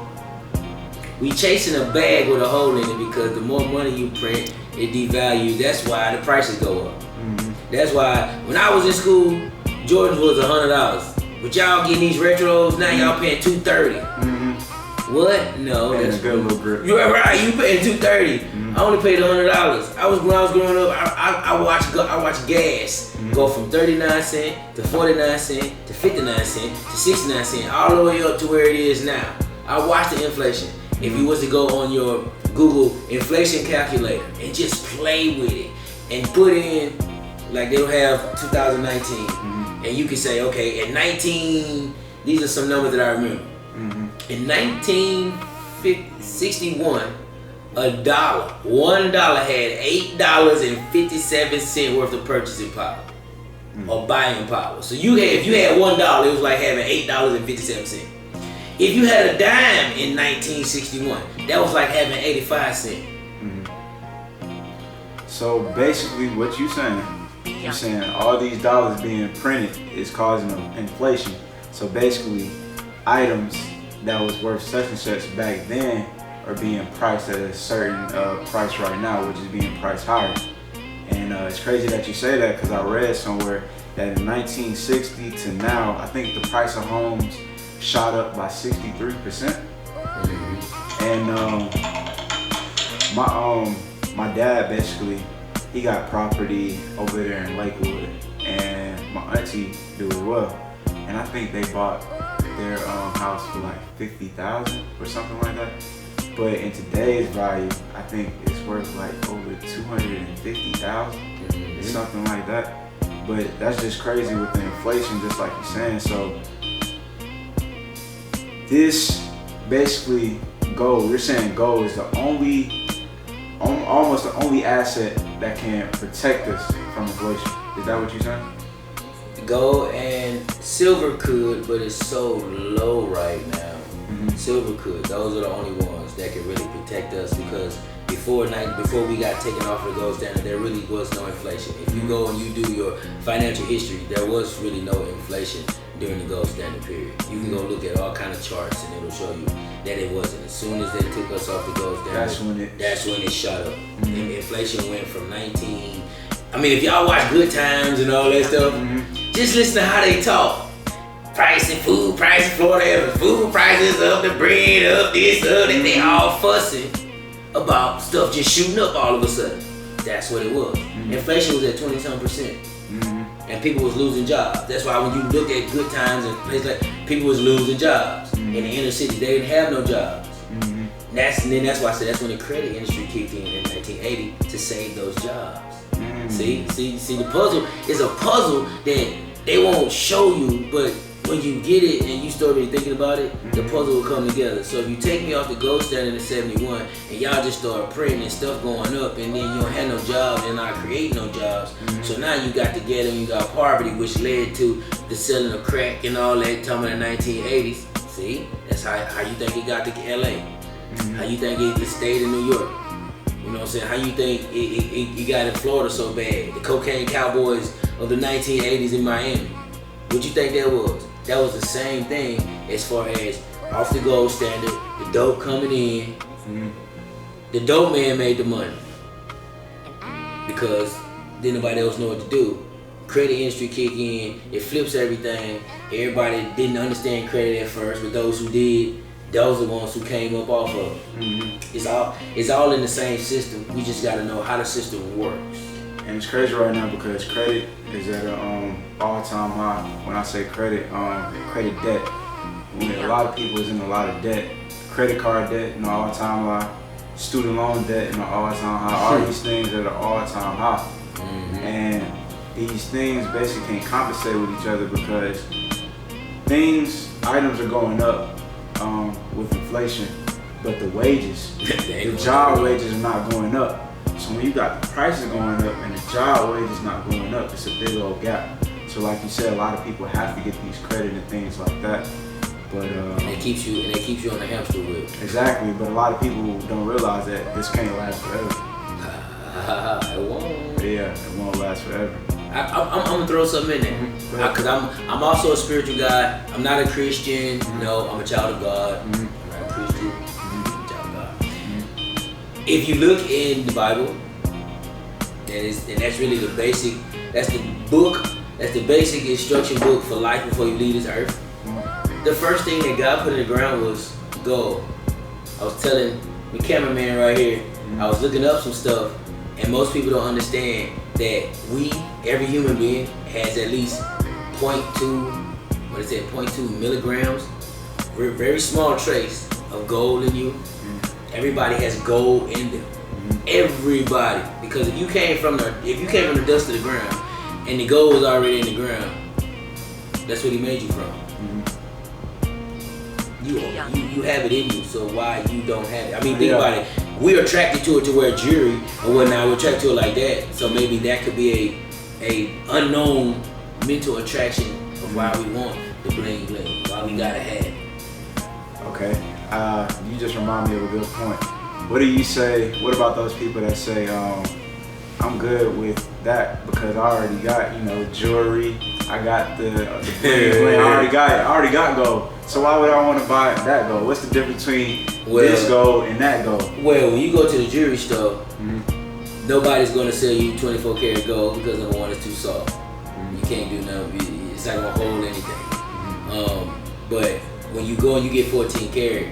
We chasing a bag with a hole in it because the more money you print, it devalues. That's why the prices go up. That's why when I was in school, Jordans was $100. But y'all getting these retros, now y'all paying $230. What? No, Man, that's good little grip. You're right. You paying $230. I only paid $100. When I was growing up, I watched gas go from 39 cents to 49 cents to 59 cents to 69 cents, all the way up to where it is now. I watched the inflation. If you was to go on your Google inflation calculator and just play with it and put in, like they'll have 2019, and you can say, okay, in 19, these are some numbers that I remember. In 1961, $1 had $8.57 worth of purchasing power or buying power. So if you had $1, it was like having $8.57. If you had a dime in 1961, that was like having 85 cents. So basically, what you're saying all these dollars being printed is causing inflation. So basically, items that was worth such and such back then are being priced at a certain price right now, which is being priced higher. And it's crazy that you say that, because I read somewhere that in 1960 to now, I think the price of homes shot up by 63%. And my dad basically, he got property over there in Lakewood, and my auntie do as well. And I think they bought their house for like $50,000 or something like that. But in today's value, I think it's worth like over $250,000, something like that. But that's just crazy with the inflation, just like you're saying. So this basically gold, you're saying gold is the almost the only asset that can protect us from inflation. Is that what you're saying? Gold and silver could, but it's so low right now. Silver could. Those are the only ones that can really protect us, because before we got taken off of the gold standard, there really was no inflation. If you go and you do your financial history, there was really no inflation during the gold standard period. You can go look at all kind of charts and it'll show you that it wasn't. As soon as they took us off the gold standard, that's when it shot up. And inflation went from if y'all watch Good Times and all that stuff, just listen to how they talk. Food prices, Florida, food prices up, the bread up, this up, and they all fussing about stuff just shooting up all of a sudden. That's what it was. Inflation was at 20-some%. And people was losing jobs. That's why when you look at Good Times and places like, people was losing jobs. In the inner city, they didn't have no jobs. That's why I said that's when the credit industry kicked in 1980 to save those jobs. See, the puzzle is a puzzle that they won't show you, but when you get it and you start really thinking about it, the puzzle will come together. So if you take me off the gold standard in 71 and y'all just start printing and stuff going up, and then you don't have no jobs and not creating no jobs, so now you got the ghetto and you got poverty, which led to the selling of crack and all that talking in the 1980s. See, that's how you think it got to LA. How you think it stayed in New York. You know what I'm saying? How you think it got in Florida so bad? The cocaine cowboys of the 1980s in Miami. What you think that was? That was the same thing as far as off the gold standard, the dope coming in. The dope man made the money because then nobody else know what to do. Credit industry kick in, it flips everything. Everybody didn't understand credit at first, but those who did, those are the ones who came up off of it. It's all in the same system. We just got to know how the system works. And it's crazy right now because credit is at an all-time high. When I say credit, credit debt. A lot of people is in a lot of debt. Credit card debt in an all-time high. Student loan debt in an all-time high. All these things are at an all-time high. And these things basically can't compensate with each other because items are going up with inflation, but the wages, the job wages are not going up. So when you got the prices going up and the job wages not going up, it's a big old gap. So like you said, a lot of people have to get these credit and things like that. But and it keeps you on the hamster wheel. Exactly, but a lot of people don't realize that this can't last forever. It won't. Yeah, it won't last forever. I'm gonna throw something in there because I'm also a spiritual guy. I'm not a Christian. No, I'm a child of God. I'm not a Christian. I'm a child of God. If you look in the Bible, and that's really the basic. That's the book. That's the basic instruction book for life before you leave this earth. The first thing that God put in the ground was gold. I was telling the cameraman right here. I was looking up some stuff, and most people don't understand that every human being has at least 0.2 milligrams, very small trace of gold in you. Everybody has gold in them. Everybody, because if you came from the dust of the ground, and the gold was already in the ground, that's what He made you from. You have it in you, so why you don't have it? I mean, think about it. We're attracted to it to wear jewelry or whatnot. We're attracted to it like that. So maybe that could be a unknown mental attraction of why we want the bling bling, why we gotta have it. Okay. You just remind me of a good point. What do you say? What about those people that say, I'm good with that because I already got, jewelry. I got the bling bling. I already got gold. So why would I want to buy that gold? What's the difference between this gold and that gold? Well, when you go to the jewelry store, nobody's going to sell you 24 karat gold because number one, it's too soft. You can't do nothing. It's not going to hold anything. But when you go and you get 14 karat,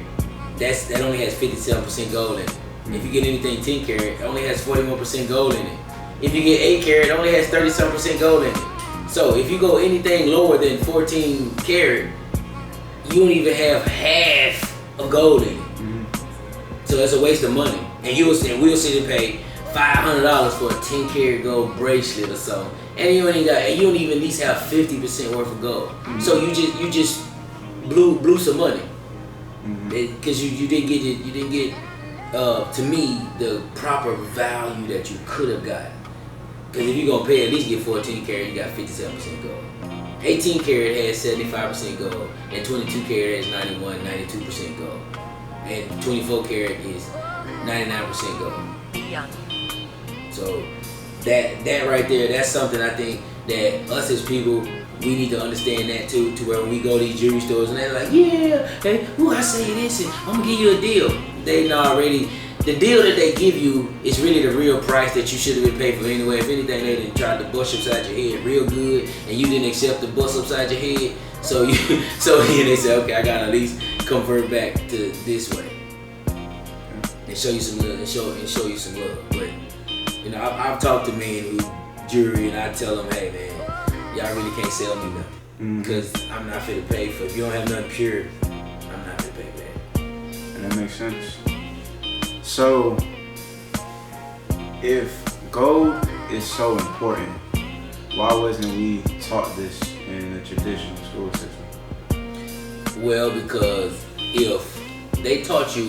that only has 57% gold in it. If you get anything 10 karat, it only has 41% gold in it. If you get 8 karat, it only has 37% gold in it. So if you go anything lower than 14 karat, you don't even have half of gold in it. So it's a waste of money. And we'll sit and pay $500 for a 10 karat gold bracelet or something. And you don't even at least have 50% worth of gold. So you just blew some money. Because you didn't get to me the proper value that you could have got. Because if you're gonna pay, at least get 14 karat, you got 57% gold. 18 karat has 75% gold, and 22 karat has 92% gold, and 24 karat is 99% gold. So that right there, that's something I think that us as people, we need to understand that too, to where when we go to these jewelry stores and they're like, yeah, hey, I say this, and I'm gonna give you a deal. They already. The deal that they give you is really the real price that you should have been paid for anyway. If anything, they didn't try to bust upside your head real good, and you didn't accept the bust upside your head. So they say, okay, I gotta at least convert back to this way and show you some love and show you some love. But I've talked to men who jewelry, and I tell them, hey man, y'all really can't sell me nothing because I'm not fit to pay for it. If you don't have nothing pure, I'm not fit to pay for that. And that makes sense. So, if gold is so important, why wasn't we taught this in the traditional school system? Well, because if they taught you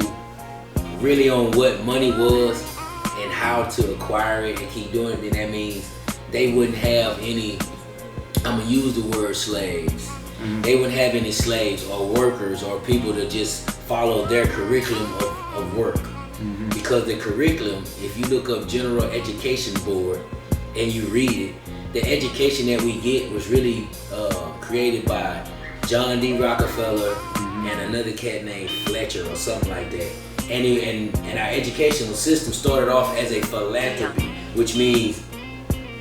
really on what money was and how to acquire it and keep doing it, then that means they wouldn't have any, I'm gonna use the word slaves. They wouldn't have any slaves or workers or people to just follow their curriculum of work. Because the curriculum, if you look up General Education Board and you read it, the education that we get was really created by John D. Rockefeller and another cat named Fletcher or something like that. And our educational system started off as a philanthropy, which means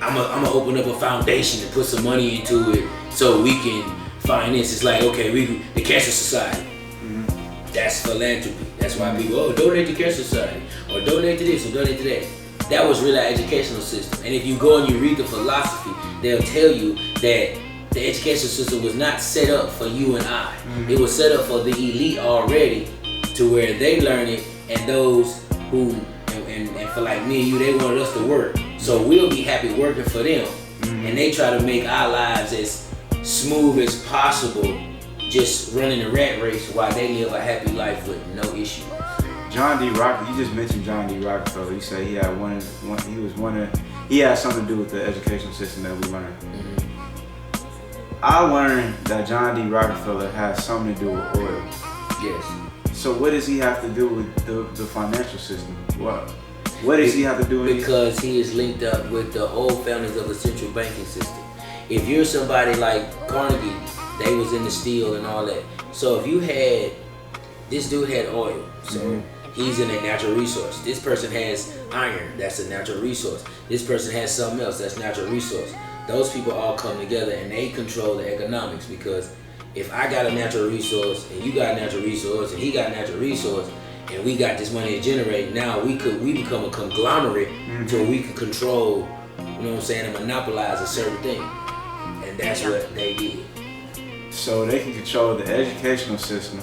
I'm gonna open up a foundation and put some money into it so we can finance. It's like, okay, the Cancer Society. That's philanthropy. That's why people, donate to Cancer Society, or donate to this, or donate to that. That was really our educational system. And if you go and you read the philosophy, they'll tell you that the education system was not set up for you and I. It was set up for the elite already, to where they learn it, and those who, and for like me and you, they wanted us to work. So we'll be happy working for them. And they try to make our lives as smooth as possible, just running a rat race while they live a happy life with no issues. John D. Rockefeller, you just mentioned John D. Rockefeller. You say he had he had something to do with the educational system that we learned. I learned that John D. Rockefeller has something to do with oil. Yes. So what does he have to do with the financial system? What does he have to do with Because he is linked up with the old families of the central banking system. If you're somebody like Carnegie, they was in the steel and all that. So if you had, this dude had oil, so he's in a natural resource. This person has iron, that's a natural resource. This person has something else, that's natural resource. Those people all come together and they control the economics, because if I got a natural resource and you got a natural resource and he got a natural resource and we got this money to generate, now we become a conglomerate to where we can control, you know what I'm saying, and monopolize a certain thing. And that's what they did. So they can control the educational system.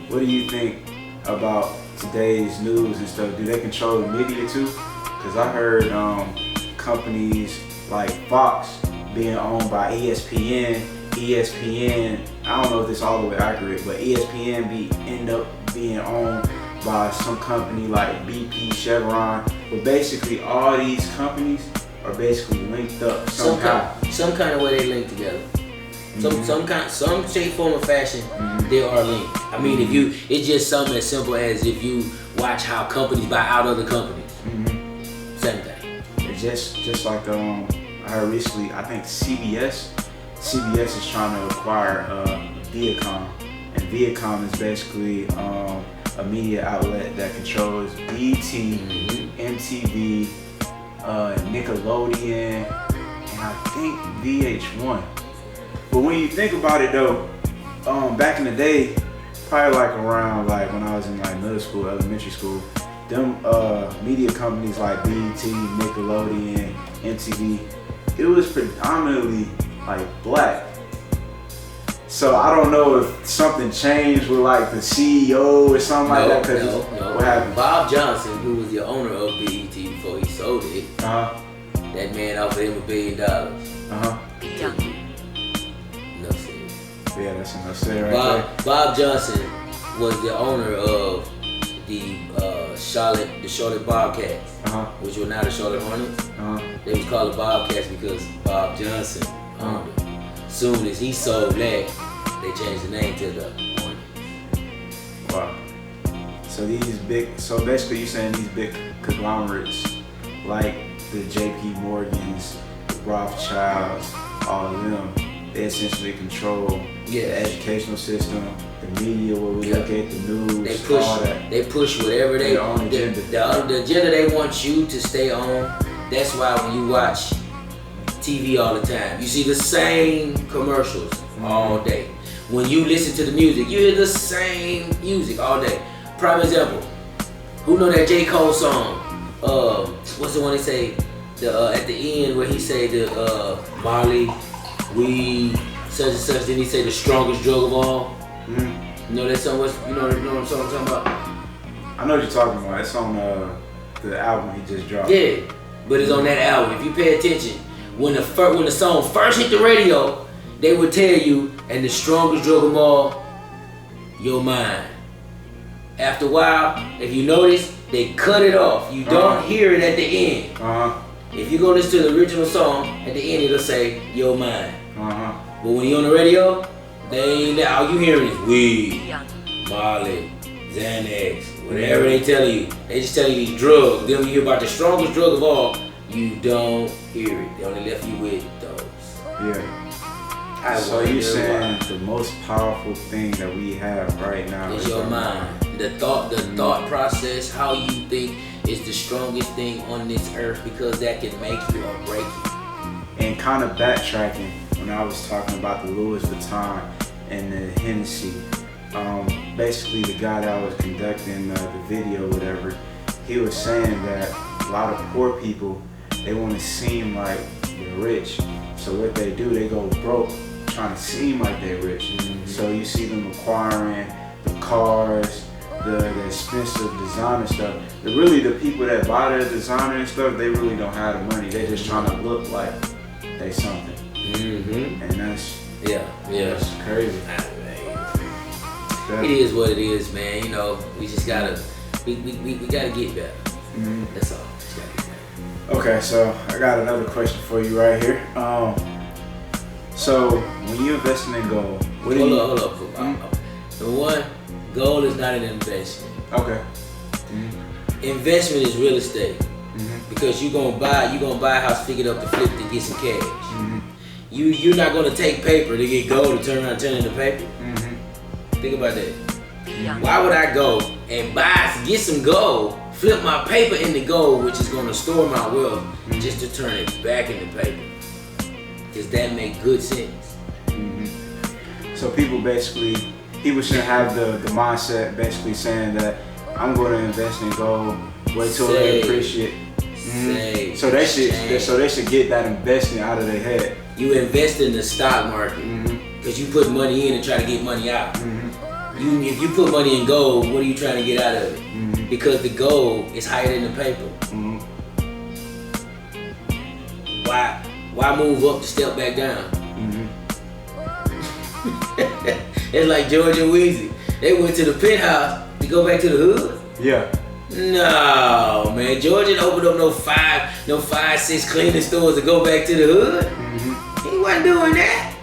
What do you think about today's news and stuff? Do they control the media too? Because I heard companies like Fox being owned by ESPN. I don't know if this is all the way accurate, but ESPN end up being owned by some company like BP, Chevron. But basically all these companies are basically linked up somehow. Some kind of way they link together. Some shape, form, or fashion, they are linked. I mean, it's just something as simple as if you watch how companies buy out other companies. Same thing. It's just like I heard recently, I think CBS is trying to acquire Viacom, and Viacom is basically a media outlet that controls BET, MTV, Nickelodeon, and I think VH1. But when you think about it though, back in the day, probably like around like when I was in like middle school, elementary school, them media companies like BET, Nickelodeon, MTV, it was predominantly like black. So I don't know if something changed with like the CEO or something like that. No. What happened? Bob Johnson, who was the owner of BET before he sold it, that man offered him $1 billion. No sense. Yeah, that's enough said right there. Bob Johnson was the owner of the Charlotte Bobcats, which were now the Charlotte Hornets. They was called the Bobcats because Bob Johnson owned it. Soon as he sold that, they changed the name to the Hornets. Wow. So basically you're saying these big conglomerates like the JP Morgans, the Rothschilds, all of them, they essentially control the educational system, the media, where we look at the news, all that. They push whatever their own agenda. The agenda they want you to stay on. That's why when you watch TV all the time, you see the same commercials all day. When you listen to the music, you hear the same music all day. Prime example, who know that J. Cole song? What's the one they say? At the end where he say Molly, weed, such and such. Then he say the strongest drug of all. You know that song? You know what song I'm talking about? I know what you're talking about. It's on the album he just dropped. Yeah, but it's on that album. If you pay attention, when the song first hit the radio, they would tell you, and the strongest drug of all, your mind. After a while, if you notice, they cut it off. You don't hear it at the end. If you go listen to the original song, at the end it'll say your mind. But when you're on the radio, they ain't all you hearing is weed, Molly, Xanax, whatever they tell you. They just tell you these drugs. Then when you hear about the strongest drug of all, you don't hear it. They only left you with those. Yeah. So you're saying the most powerful thing that we have right now is your mind. The thought process, how you think is the strongest thing on this earth, because that can make you or break you. And kind of backtracking, when I was talking about the Louis Vuitton and the Hennessy, basically the guy that was conducting the video, whatever, he was saying that a lot of poor people, they want to seem like they're rich. So what they do, they go broke trying to seem like they're rich. So you see them acquiring the cars, the expensive designer stuff. The people that buy the designer and stuff, they really don't have the money. They just trying to look like they something. And that's that's crazy. It is what it is, man. You know, we just gotta we gotta get better. That's all. Just gotta get better. Okay, so I got another question for you right here. So when you're investing in gold, hold up. Number one, gold is not an investment. Okay. Investment is real estate. Because you're gonna buy a house, pick it up to flip to get some cash. You're not gonna take paper to get gold to turn around and turn into paper. Think about that. Why would I go and get some gold, flip my paper into gold, which is gonna store my wealth, just to turn it back into paper? Does that make good sense? So people shouldn't have the mindset basically saying that I'm going to invest in gold, wait till they appreciate. So they should get that investing out of their head. You invest in the stock market because you put money in and try to get money out. If you put money in gold, what are you trying to get out of it? Because the gold is higher than the paper. Why move up to step back down? It's like George and Weezy. They went to the penthouse to go back to the hood. Yeah. No, man. George didn't open up no 5, 6 cleaning stores to go back to the hood. He wasn't doing that.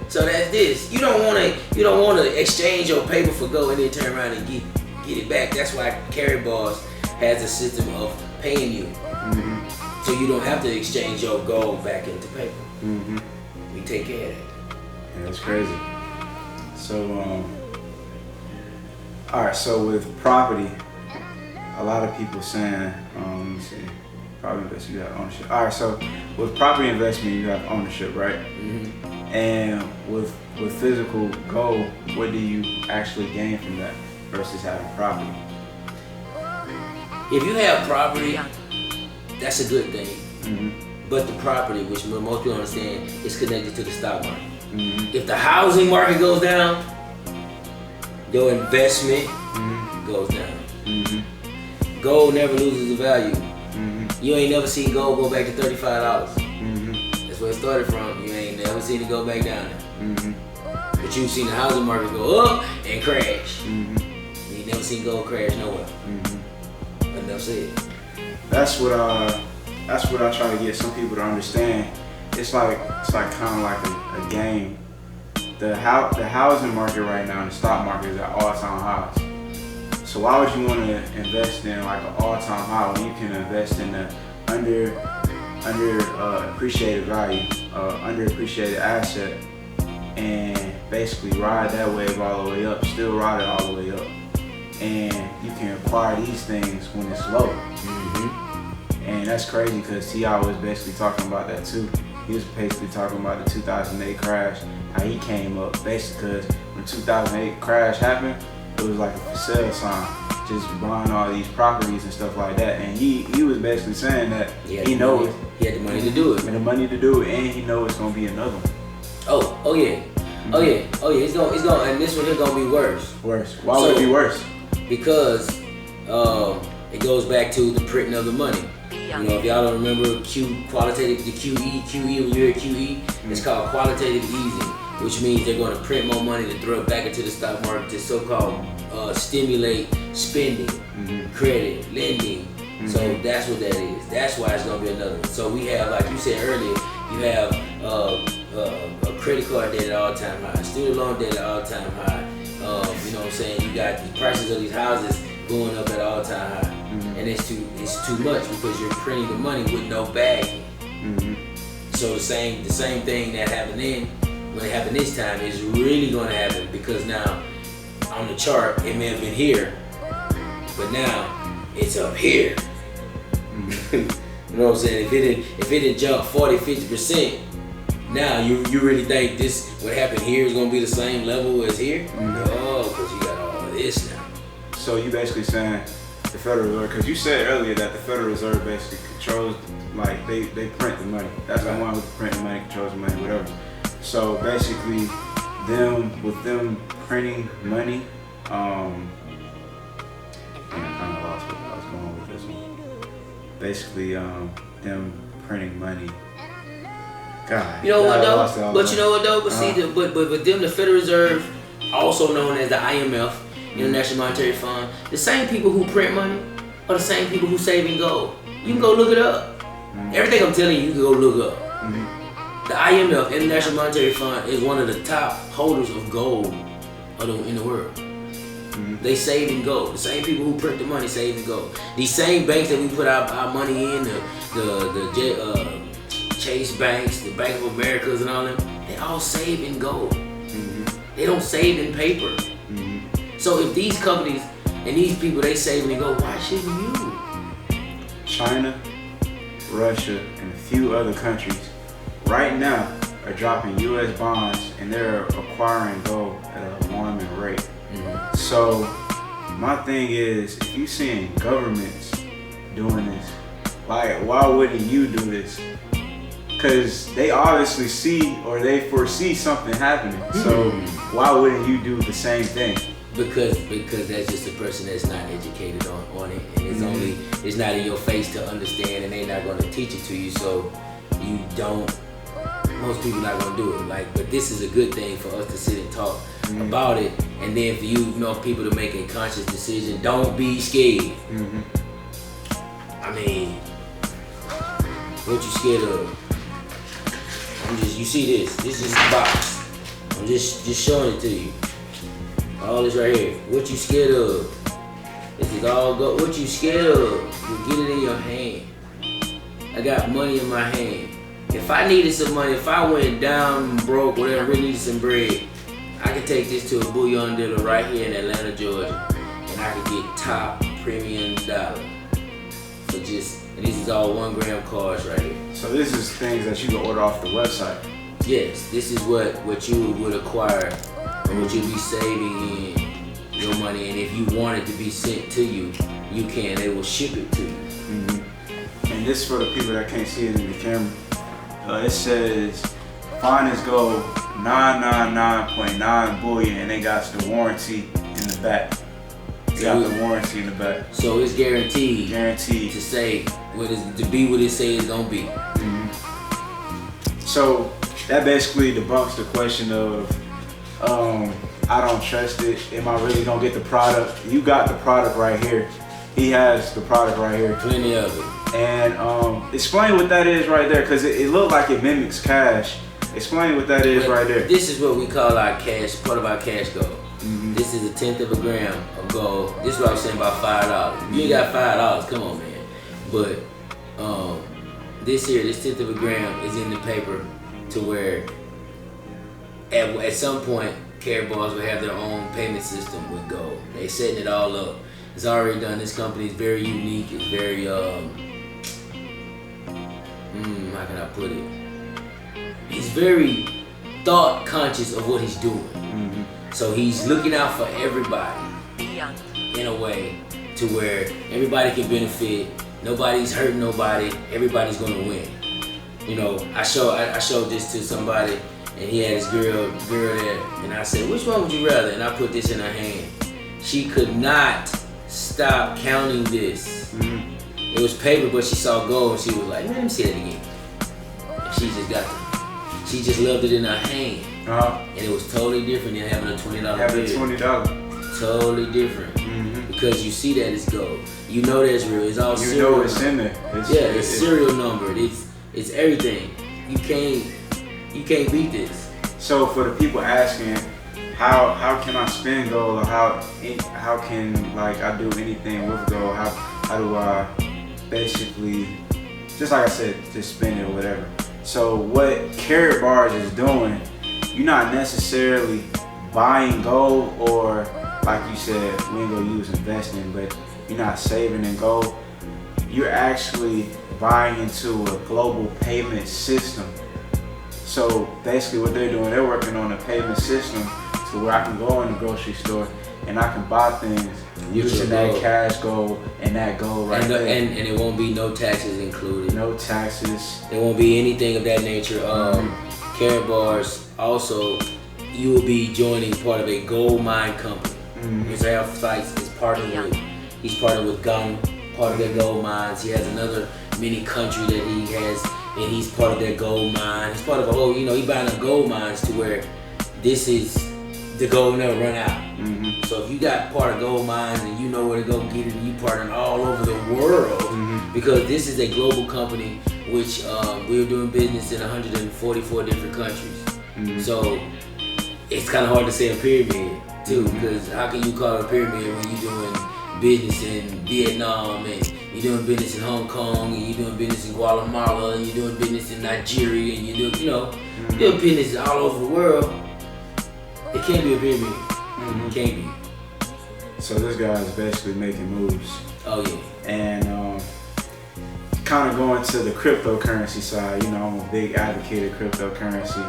So that's this. You don't want to exchange your paper for gold and then turn around and get it back. That's why Carry Bars has a system of paying you, so you don't have to exchange your gold back into paper. We take care of that. Yeah, that's crazy. So, all right. So with property, a lot of people saying, let me see, property investment, you have ownership. All right. So with property investment, you have ownership, right? And with physical gold, what do you actually gain from that versus having property? If you have property, that's a good thing. But the property, which most people understand, is connected to the stock market. If the housing market goes down, your investment goes down. Gold never loses the value. You ain't never seen gold go back to $35. That's where it started from. You ain't never seen it go back down there. But you've seen the housing market go up and crash. You ain't never seen gold crash nowhere. Enough said. That's what I try to get some people to understand. It's like kind of like a game. The housing market right now and the stock market is at all-time highs. So why would you want to invest in like an all-time high when you can invest in the appreciated value, underappreciated asset, and basically ride that wave all the way up, still ride it all the way up, and you can acquire these things when it's low. And that's crazy because T.I. was basically talking about that too. He was basically talking about the 2008 crash, how he came up basically because when 2008 crash happened, it was like a for sale sign, just buying all these properties and stuff like that. And he was basically saying that he knows he had the money to do it. And the money to do it, and he knows it's gonna be another one. Oh yeah. It's gonna, and this one is gonna be worse. Worse. Why would it be worse? Because it goes back to the printing of the money. You know, if y'all don't remember the QE, when you hear QE, it's called qualitative easing, which means they're going to print more money to throw it back into the stock market to so-called stimulate spending, credit, lending. So that's what that is. That's why it's going to be another one. So we have, like you said earlier, you have a credit card debt at all-time high, student loan debt at all-time high. You know what I'm saying? You got the prices of these houses going up at all-time high. And it's too much because you're printing the money with no backing. So the same thing that happened then, when it happened this time, is really going to happen, because now on the chart it may have been here, but now it's up here. You know what I'm saying? If it didn't jump 40-50%, now you really think this what happened here is going to be the same level as here? No, because you got all of this now. So you basically saying the Federal Reserve, because you said earlier that the Federal Reserve basically controls, like they print the money. That's the one who print the money, controls the money, whatever. So basically, with them printing money, I kind of lost what I was going with this one. Basically, them printing money. God. You know what though? But you know what though? But see, but them, the Federal Reserve, also known as the IMF, International Monetary Fund, the same people who print money are the same people who save in gold. You can go look it up. Everything I'm telling you can go look up. The IMF, International Monetary Fund, is one of the top holders of gold in the world. They save in gold. The same people who print the money save in gold. These same banks that we put our money in, the Chase banks, the Bank of Americas and all them, they all save in gold. They don't save in paper. So if these companies and these people, they save in gold, why shouldn't you? China, Russia, and a few other countries right now are dropping U.S. bonds, and they're acquiring gold at an alarming rate. So my thing is, if you seeing governments doing this, like, why wouldn't you do this? Because they obviously see or they foresee something happening. So why wouldn't you do the same thing? Because that's just a person that's not educated on it, and it's not in your face to understand, and they're not going to teach it to you. So you don't. Most people not going to do it. But this is a good thing for us to sit and talk about it, and then for you know people to make a conscious decision. Don't be scared. I mean, what you scared of? You see this? This is the box. I'm just showing it to you. All this right here. What you scared of? This is all go. What you scared of? You get it in your hand. I got money in my hand. If I needed some money, if I went down broke, whatever, really needed some bread, I could take this to a bullion dealer right here in Atlanta, Georgia, and I could get top premium dollar for just. And this is all 1 gram cards right here. So this is things that you can order off the website. Yes, this is what you would acquire, or what you'd be saving in your money. And if you want it to be sent to you, you can. They will ship it to you. And this for the people that can't see it in the camera. It says finest gold 999.9 bullion, and they got the warranty in the back. They got the warranty in the back. So it's guaranteed. Guaranteed to say to be what it say it's gonna be. So that basically debunks the question of I don't trust it. Am I really gonna get the product? You got the product right here. He has the product right here. Plenty of it. And explain what that is right there, because it looked like it mimics cash. Explain what that is right there. This is what we call our cash, part of our cash gold. This is 1/10 of a gram of gold. This is what I was saying about $5. You ain't got $5, come on, man. But this 1/10 of a gram is in the paper to where at some point Care Bars will have their own payment system with gold. They setting it all up. It's already done. This company is very unique. It's very how can I put it? He's very thought conscious of what he's doing. So he's looking out for everybody in a way to where everybody can benefit. Nobody's hurting nobody. Everybody's gonna win. You know, I showed this to somebody, and he had his girl there, and I said, which one would you rather? And I put this in her hand. She could not stop counting this. It was paper, but she saw gold and she was like, man, let me see that again. And she just got it. She just loved it in her hand. And it was totally different than having a $20 bill. Having $20. Totally different. Because you see that it's gold. You know that's real. It's all serial. You know it's in there. It's serial numbered. It's everything. You can't beat this. So for the people asking, how can I spend gold, or how can like I do anything with gold? How do I basically, just like I said, just spend it or whatever? So what Karat Bars is doing, you're not necessarily buying gold, or like you said, we ain't gonna use investing, but you're not saving in gold. You're actually buying into a global payment system. So basically what they're doing, they're working on a payment system to where I can go in the grocery store and I can buy things using that cash gold and that gold right there. And it won't be no taxes included. No taxes. There won't be anything of that nature. Karat Bars also, you will be joining part of a gold mine company. Israel Fights is partnered with, he's partnered with Ghana, part of their gold mines. He has another mini country that he has, and he's part of their gold mine. He's part of a whole, he's buying up gold mines to where this is, the gold never run out. So if you got part of gold mines and you know where to go get it, and you partner all over the world, because this is a global company, which we're doing business in 144 different countries. So it's kind of hard to say a pyramid too, because how can you call it a pyramid when you're doing business in Vietnam, and you're doing business in Hong Kong, and you're doing business in Guatemala, and you're doing business in Nigeria, and you're doing, doing business all over the world. It can't be a pyramid. It can't be. So this guy is basically making moves. Oh yeah. And kind of going to the cryptocurrency side, I'm a big advocate of cryptocurrency,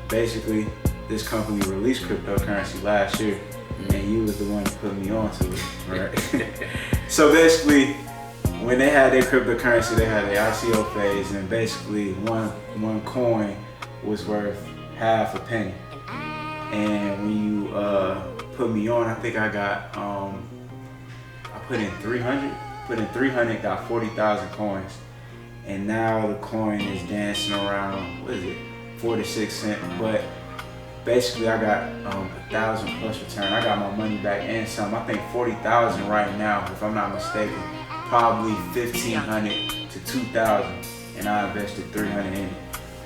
basically this company released cryptocurrency last year, and you was the one that put me onto it, right? So basically, when they had their cryptocurrency, they had their ICO phase, and basically one coin was worth half a penny. And when you put me on, I think I got, I put in 300, got 40,000 coins. And now the coin is dancing around, 46 cents. But basically I got 1,000 plus return. I got my money back and some. I think 40,000 right now, if I'm not mistaken. Probably 1,500 to 2,000, and I invested 300 in it.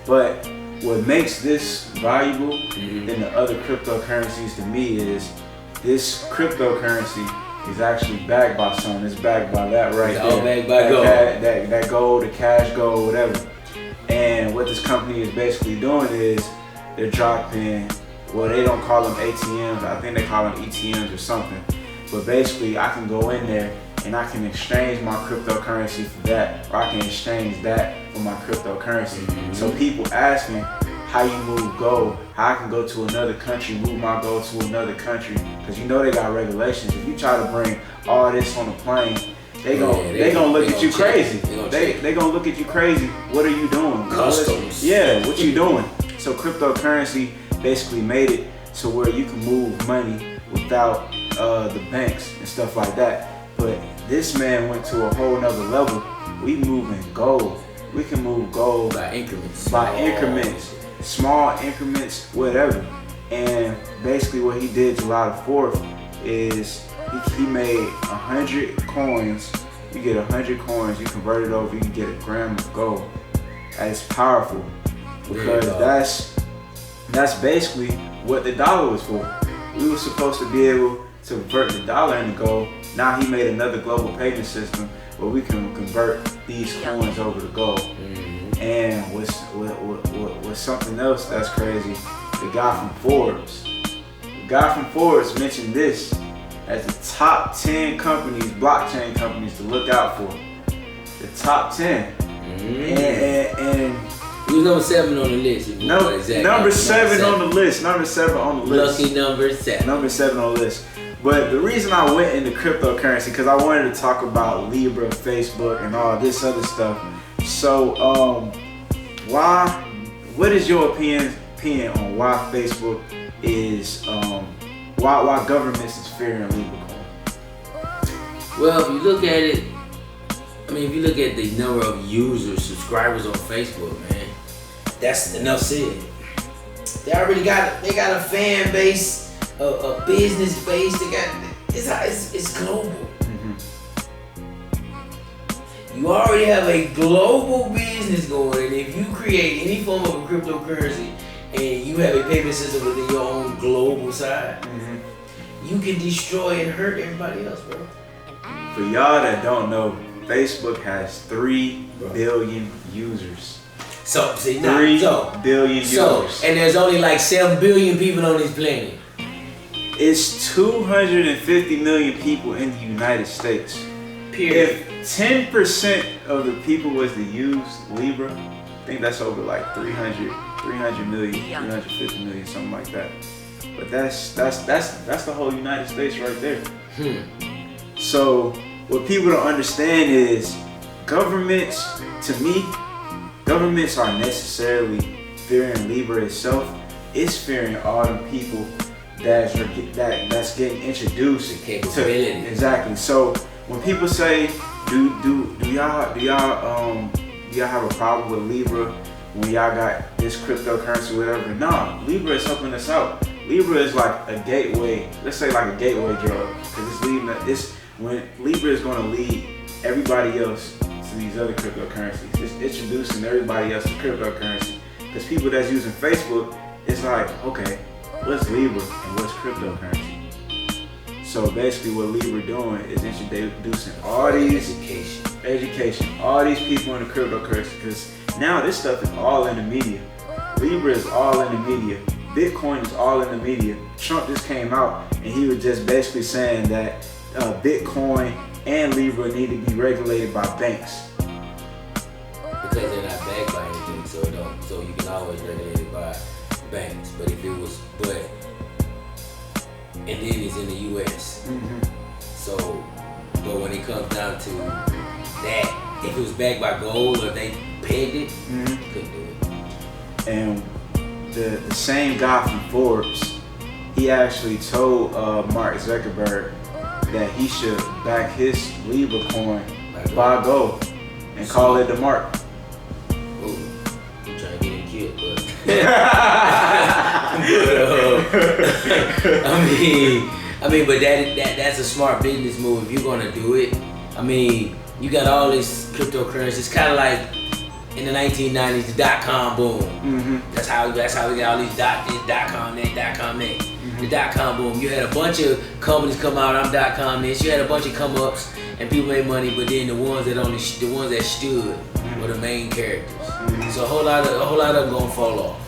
But what makes this valuable than the other cryptocurrencies to me is this cryptocurrency is actually backed by something. It's backed by that right there. All backed by gold. That gold, the cash gold, whatever. And what this company is basically doing is they're dropping, well, they don't call them ATMs. I think they call them ETMs or something. But basically, I can go in there and I can exchange my cryptocurrency for that, or I can exchange that for my cryptocurrency. So people asking how you move gold, how I can go to another country, move my gold to another country, because they got regulations. If you try to bring all this on a plane, they gonna look at you crazy. They gonna look at you crazy. What are you doing? Customs. Yeah, what you doing? So cryptocurrency basically made it so where you can move money without the banks and stuff like that. But this man went to a whole nother level. We moving gold. We can move gold by increments. Small increments, whatever. And basically what he did July the 4th is he made 100 coins. You get 100 coins, you convert it over, you can get a gram of gold. That's powerful, because that's basically what the dollar was for. We were supposed to be able to convert the dollar into gold. Now he made another global payment system where we can convert these coins over to gold. And what's something else that's crazy, the guy from Forbes mentioned this as the top 10 companies, blockchain companies to look out for. The top 10. And he was number 7 on the list. Number 7 on the list. Lucky number 7. Number 7 on the list. But the reason I went into cryptocurrency, because I wanted to talk about Libra, Facebook, and all this other stuff. So, what is your opinion on why Facebook is, why governments is fearing Libra coin? Well, if you look at it, I mean, if you look at the number of users, subscribers on Facebook, man, that's enough said. They already got a fan base, a business base. They got it's global. You already have a global business going, and if you create any form of a cryptocurrency and you have a payment system within your own global side, you can destroy and hurt everybody else, bro. For y'all that don't know, Facebook has 3 billion users. So, see, 3 billion users. And there's only like 7 billion people on this planet. It's 250 million people in the United States. Period. If 10% of the people was to use Libra, I think that's over like 300 million, 350 million, something like that. But that's the whole United States right there. So what people don't understand is governments, to me, governments aren't necessarily fearing Libra itself. It's fearing all the people that's getting introduced to capability. Exactly. So when people say, do y'all have a problem with Libra when y'all got this cryptocurrency, whatever? Nah, Libra is helping us out. Libra is like a gateway, let's say like a gateway drug, because when Libra is going to lead everybody else to these other cryptocurrencies. It's introducing everybody else to cryptocurrency, because people that's using Facebook, it's like, okay, what's Libra and what's cryptocurrency? So basically what Libra doing is introducing all these education, all these people in the cryptocurrency, because now this stuff is all in the media. Libra is all in the media. Bitcoin is all in the media. Trump just came out and he was just basically saying that Bitcoin and Libra need to be regulated by banks. Because they're not backed by anything, so you can always regulate it by banks. But and then it's in the U.S. So, but when it comes down to that, if it was backed by gold or they pegged it, couldn't do it. And the same guy from Forbes, he actually told Mark Zuckerberg that he should back his Libra coin by gold and call it the mark. Ooh, I'm trying to get him killed, but I mean, but that's a smart business move if you're gonna do it. I mean, you got all this cryptocurrency. It's kind of like in the 1990s, the dot-com boom. That's how we got all these dot-com net. The dot-com boom. You had a bunch of companies come out. I'm dot-com this. You had a bunch of come-ups and people made money, but then the ones that stood were the main characters. So a whole lot of them gonna fall off.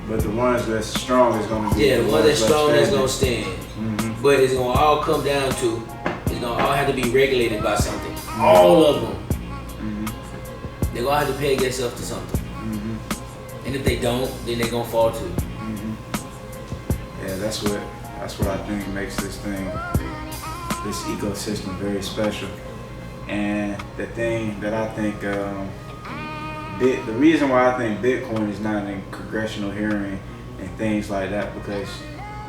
But the ones that's strong is gonna be the ones that's strong that's gonna stand. But it's gonna all come down to it's gonna all have to be regulated by something. All of them. They're gonna have to peg themselves to something. And if they don't, then they're gonna fall too. Yeah, that's what I think makes this ecosystem very special. And the thing that I think, the reason why I think Bitcoin is not in congressional hearing and things like that, because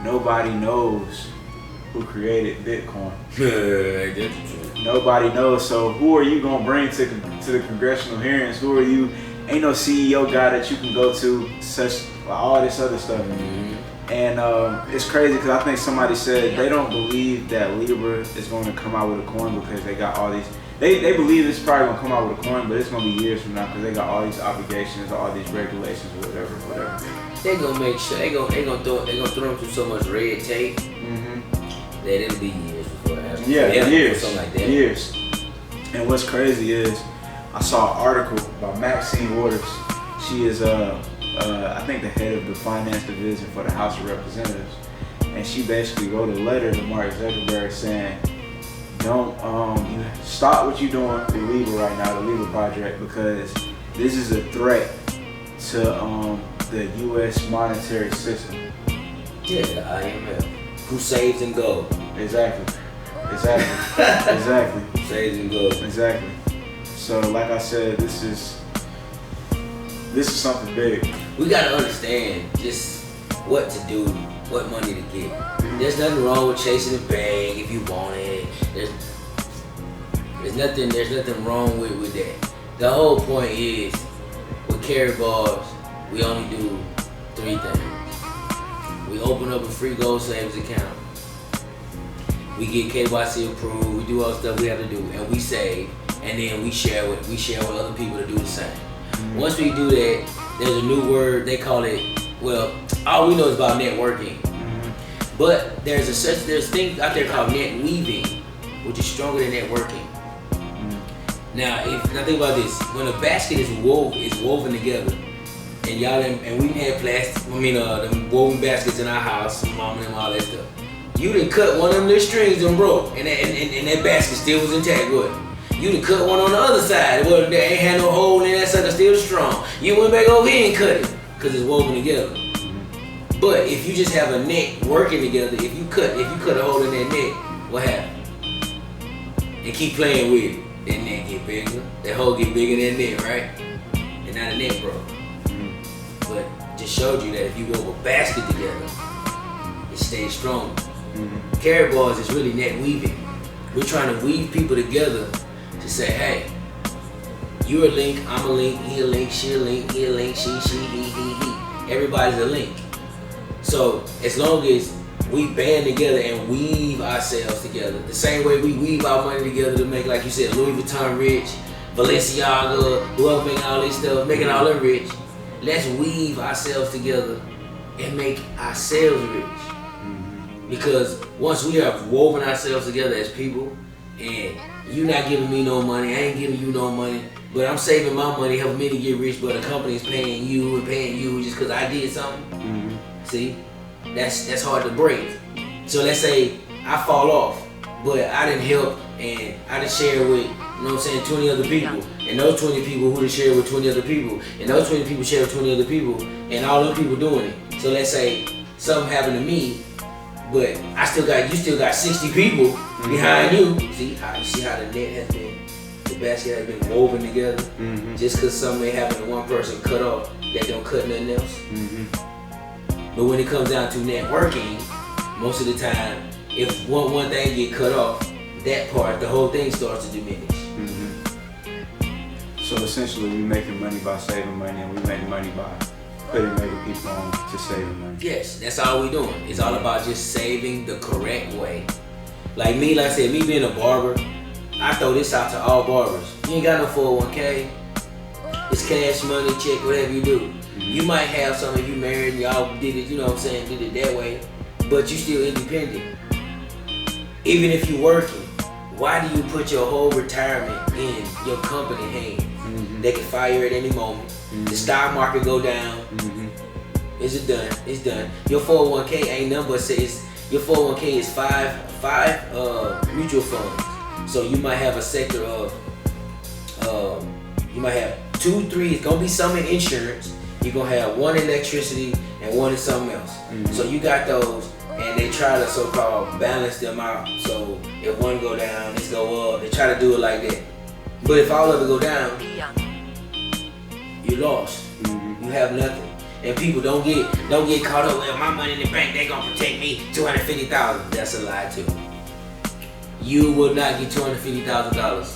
nobody knows who created Bitcoin. Nobody knows. So who are you gonna bring to the congressional hearings? Who are you? Ain't no CEO guy that you can go to. Such all this other stuff. And it's crazy because I think somebody said they don't believe that Libra is going to come out with a coin because they got all these. They believe it's probably going to come out with a coin, but it's going to be years from now because they got all these obligations, all these regulations, whatever. They gonna make sure they gonna throw them through so much red tape that it'll be years before it happens. Yeah, years, something like that. Years. And what's crazy is I saw an article by Maxine Waters. She is I think the head of the finance division for the House of Representatives, and she basically wrote a letter to Mark Zuckerberg saying, don't you stop what you're doing with Libra right now, the Libra project, because this is a threat to the U.S. monetary system. Yeah, the IMF, who saves and goes. Exactly. Who saves and goes. Exactly. So, like I said, this is something big. We gotta understand just what to do what money to get. There's nothing wrong with chasing the bag if you want it. There's nothing wrong with that. The whole point is, with carry bars, we only do 3 things. We open up a free gold savings account. We get KYC approved. We do all the stuff we have to do, and we save, and then we share with other people to do the same. Once we do that, there's a new word they call it. Well, all we know is about networking, but there's things out there called net weaving, which is stronger than networking. Now think about this: when a basket is woven together, and we had them woven baskets in our house, mom and them, all that stuff. You done cut one of them little strings and broke, and that basket still was intact, wasn't it? You done cut one on the other side, well, there ain't had no hole in that sucker, still strong. You went back over here and cut it, cause it's woven together. But if you just have a net working together, if you cut a hole in that net, what happened? And keep playing with it. That net get bigger, that hole get bigger than that net, right? And now the net broke. But just showed you that if you wove a basket together, it stays strong. Carry bars is really net weaving. We're trying to weave people together to say, hey, you're a link, I'm a link, he a link, she a link, he a link, she, he. Everybody's a link. So as long as we band together and weave ourselves together, the same way we weave our money together to make, like you said, Louis Vuitton rich, Balenciaga, whoever making all this stuff, making all them rich. Let's weave ourselves together and make ourselves rich. Because once we have woven ourselves together as people, and you not giving me no money, I ain't giving you no money, but I'm saving my money, helping me to get rich, but the company is paying you just because I did something. See, that's hard to break. So let's say I fall off, but I didn't help and I didn't share with, 20 other people, and those 20 people who done share with 20 other people, and those 20 people share with 20 other people, and all those people doing it. So let's say something happened to me, but you still got 60 people behind you. See how the net has been, the basket has been woven together. Just because something may happen to one person cut off, that don't cut nothing else. But when it comes down to networking, most of the time, if one thing get cut off, that part, the whole thing starts to diminish. So essentially, we're making money by saving money, and we make money by putting other people on to saving money. Yes, that's all we doing. It's all about just saving the correct way. Like I said, me being a barber, I throw this out to all barbers. You ain't got no 401k. It's cash money, check, whatever you do. You might have some if you married and y'all did it, did it that way, but you still independent. Even if you working, why do you put your whole retirement in your company hands? They can fire at any moment. The stock market go down. Is it done? It's done. Your 401k ain't nothing but your 401k is five mutual funds. So you might have a sector of you might have 2, 3. It's gonna be some in insurance. You're gonna have one in electricity and one in something else. So you got those, and they try to so-called balance them out. So if one go down, this go up. They try to do it like that. But if all of it go down, you lost. You have nothing. And people don't get caught up. Well, my money in the bank, they gonna protect me. $250,000. That's a lie too. You will not get $250,000.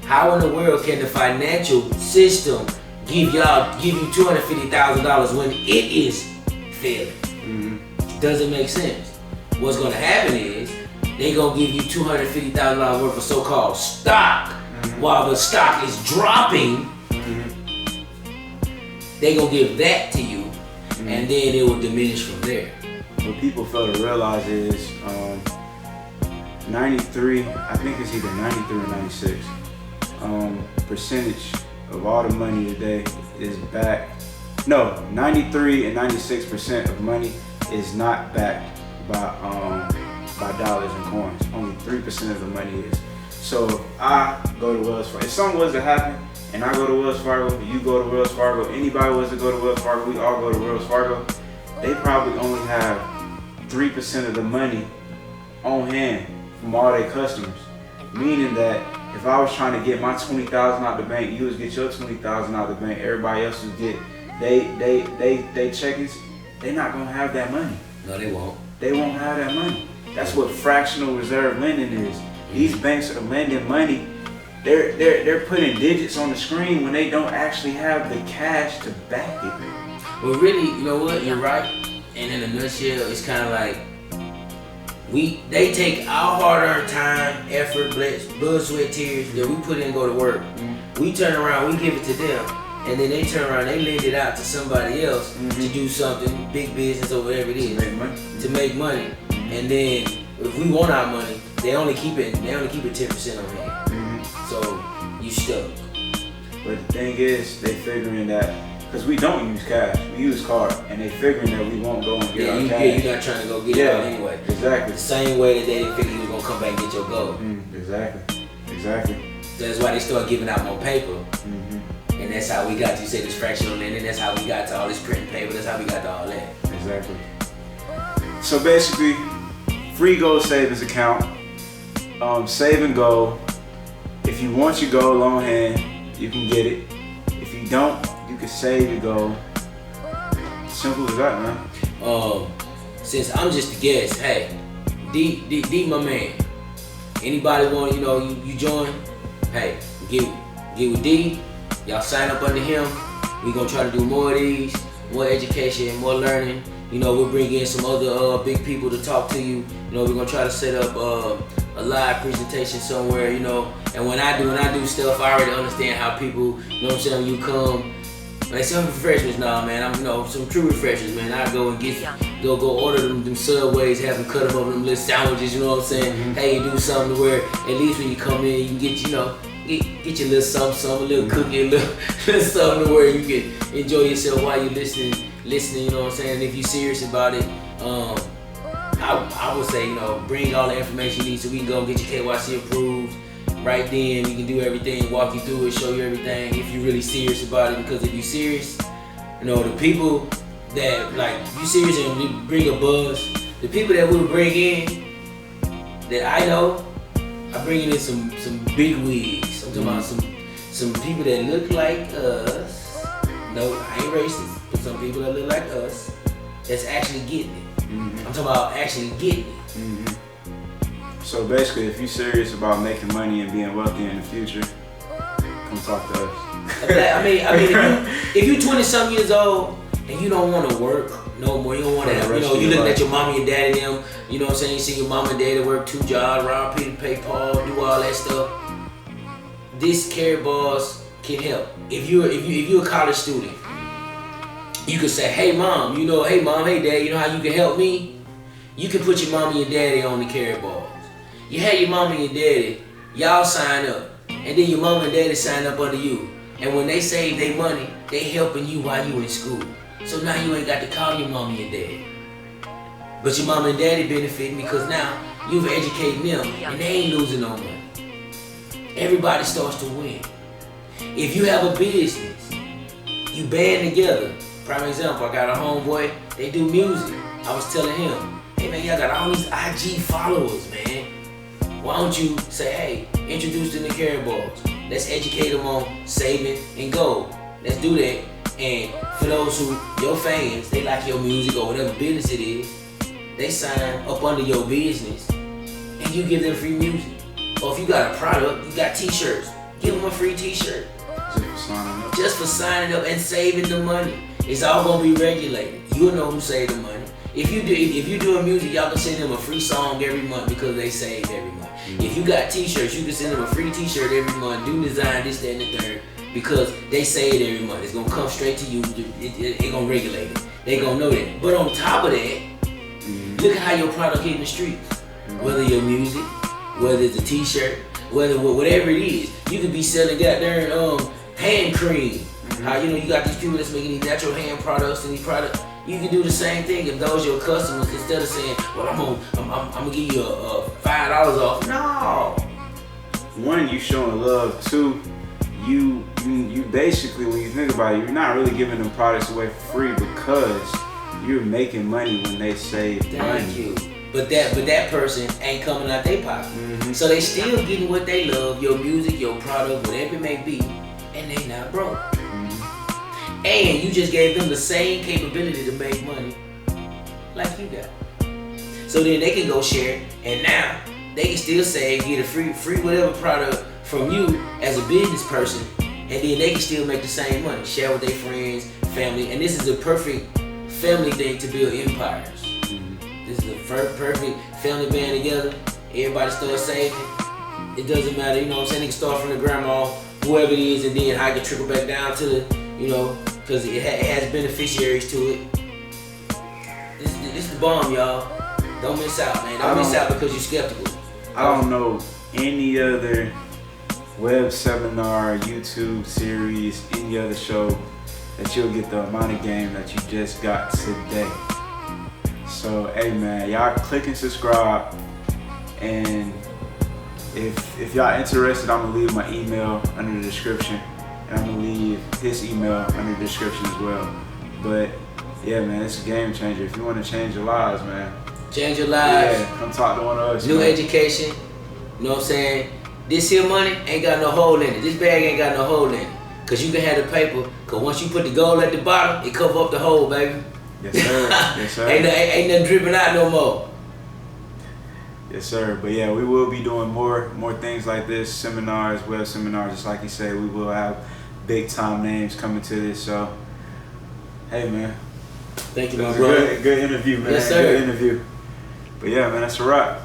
How in the world can the financial system give you $250,000 when it is failing? Doesn't make sense. What's gonna happen is they gonna give you $250,000 worth of so-called stock while the stock is dropping. They gonna give that to you, and then it will diminish from there. What people fail to realize is 93, I think it's either 93 or 96 percentage of all the money today is backed. No, 93 and 96% of money is not backed by dollars and coins. Only 3% of the money is. So if I go to Wells Fargo, if something was to happen and I go to Wells Fargo, you go to Wells Fargo, anybody was to go to Wells Fargo, we all go to Wells Fargo, they probably only have 3% of the money on hand from all their customers. Meaning that if I was trying to get my $20,000 out the bank, you would get your $20,000 out the bank, everybody else would get they checkings, they're not gonna have that money. No, they won't. They won't have that money. That's what fractional reserve lending is. These banks are lending money. They're putting digits on the screen when they don't actually have the cash to back it. Well, really, you know what? You're right. And in a nutshell, it's kind of like they take our hard-earned time, effort, blood, sweat, tears that we put in, go to work. We turn around, we give it to them, and then they turn around, they lend it out to somebody else to do something, big business or whatever it is, to make money. And then if we want our money, they only keep it 10% on hand. So you stuck. But the thing is, they figuring that because we don't use cash, we use card, and they figuring that we won't go and get our cash. Yeah, you're not trying to go get it out anyway. Exactly. The same way that they didn't figure you was gonna come back and get your gold. Exactly. That's why they start giving out more paper. And that's how we got to, you say, this fractional lending. That's how we got to all this printing paper. That's how we got to all that. Exactly. So basically, free gold savings account, save and go. If you want your gold on hand, you can get it. If you don't, you can save your gold. Simple as that, man. Since I'm just a guest, hey, D my man. Anybody want, you join? Hey, get with D. Y'all sign up under him. We gonna try to do more of these, more education, more learning. We'll bring in some other big people to talk to you. We're gonna try to set up a live presentation somewhere, And when I do stuff, I already understand how people, when you come. Like some refreshments, man. I'm, some true refreshments, man. I go and go order them Subways, have them cut them up, them little sandwiches. You know what I'm saying? Hey, do something to where at least when you come in, you can get, get your little something, a little cookie, a little something to where you can enjoy yourself while you're listening. You know what I'm saying? And if you're serious about it, I would say, bring all the information you need so we can go and get your KYC approved. Right then, we can do everything, walk you through it, show you everything if you're really serious about it. Because if you're serious, the people that, if you serious and we bring a buzz, the people that we'll bring in, that I know, I'm bringing in some big wigs. I'm talking about some people that look like us. No, I ain't racist, but some people that look like us that's actually getting it. I'm talking about actually getting it. So basically, if you're serious about making money and being wealthy in the future, come talk to us. I mean, if you're 20-something years old and you don't want to work no more, you don't want to have, you looking at your mommy and daddy and them, you know what I'm saying? You see your mom and daddy work 2 jobs, rob Peter, pay Paul, do all that stuff. This Care Bars can help. If you're a college student, you can say, hey mom, hey dad, you know how you can help me? You can put your mommy and daddy on the Care Bars. You have your mama and your daddy, y'all sign up, and then your mama and daddy sign up under you. And when they save their money, they helping you while you in school. So now you ain't got to call your mama and daddy. But your mama and daddy benefiting because now you've educated them and they ain't losing no money. Everybody starts to win. If you have a business, you band together. Prime example, I got a homeboy, they do music. I was telling him, hey man, y'all got all these IG followers, man. Why don't you say, hey, introduce them to Care Bars. Let's educate them on saving and gold. Let's do that. And for those who, your fans, they like your music or whatever business it is, they sign up under your business and you give them free music. Or if you got a product, you got t-shirts, give them a free t-shirt. Just for signing up and saving the money. It's all gonna be regulated. You'll know who saved the money. If you doing music, y'all can send them a free song every month because they saved every month. If you got t-shirts, you can send them a free t-shirt every month, do design this, that, and the third, because they saved every month. It's gonna come straight to you, it gonna regulate it. They gonna know that. But on top of that, look at how your product hit in the streets. Whether your music, whether it's a t-shirt, whatever it is, you could be selling goddamn hand cream. How you got these people that's making these natural hand products and these products. You can do the same thing if those your customers. Instead of saying, "Well, I'm gonna give you a $5 off." No. One, you showing love. Two, you basically, when you think about it, you're not really giving them products away for free because you're making money when they save money. Thank you. But that person ain't coming out their pocket. So they still getting what they love, your music, your product, whatever it may be, and they not broke. And you just gave them the same capability to make money like you got. So then they can go share, and now they can still say get a free whatever product from you as a business person, and then they can still make the same money, share with their friends, family, and this is a perfect family thing to build empires. This is a perfect family band together. Everybody start saving. It doesn't matter, you know what I'm saying? They can start from the grandma, whoever it is, and then how it can trickle back down to the, you know, because it has beneficiaries to it. This is the bomb, y'all. Don't miss out, man. Don't miss out because you're skeptical. I don't know any other web seminar, YouTube series, any other show that you'll get the amount of game that you just got today. So, hey man, y'all click and subscribe, and if y'all interested, I'm gonna leave my email under the description, and I'm gonna leave his email under the description as well. But yeah, man, it's a game changer. If you want to change your lives, man, change your lives. Yeah, come talk to one of us. New man. education. You know what I'm saying? This here money ain't got no hole in it. This bag ain't got no hole in it. Cause you can have the paper. Cause once you put the gold at the bottom, it cover up the hole, baby. Yes, sir. Yes, sir. ain't nothing dripping out no more. Yes, sir. But yeah, we will be doing more things like this, seminars, web seminars. Just like you said, we will have big time names coming to this. So, hey, man. Thank you, my It was brother. a good interview, man. Yes, sir. Good interview. But yeah, man, that's a wrap.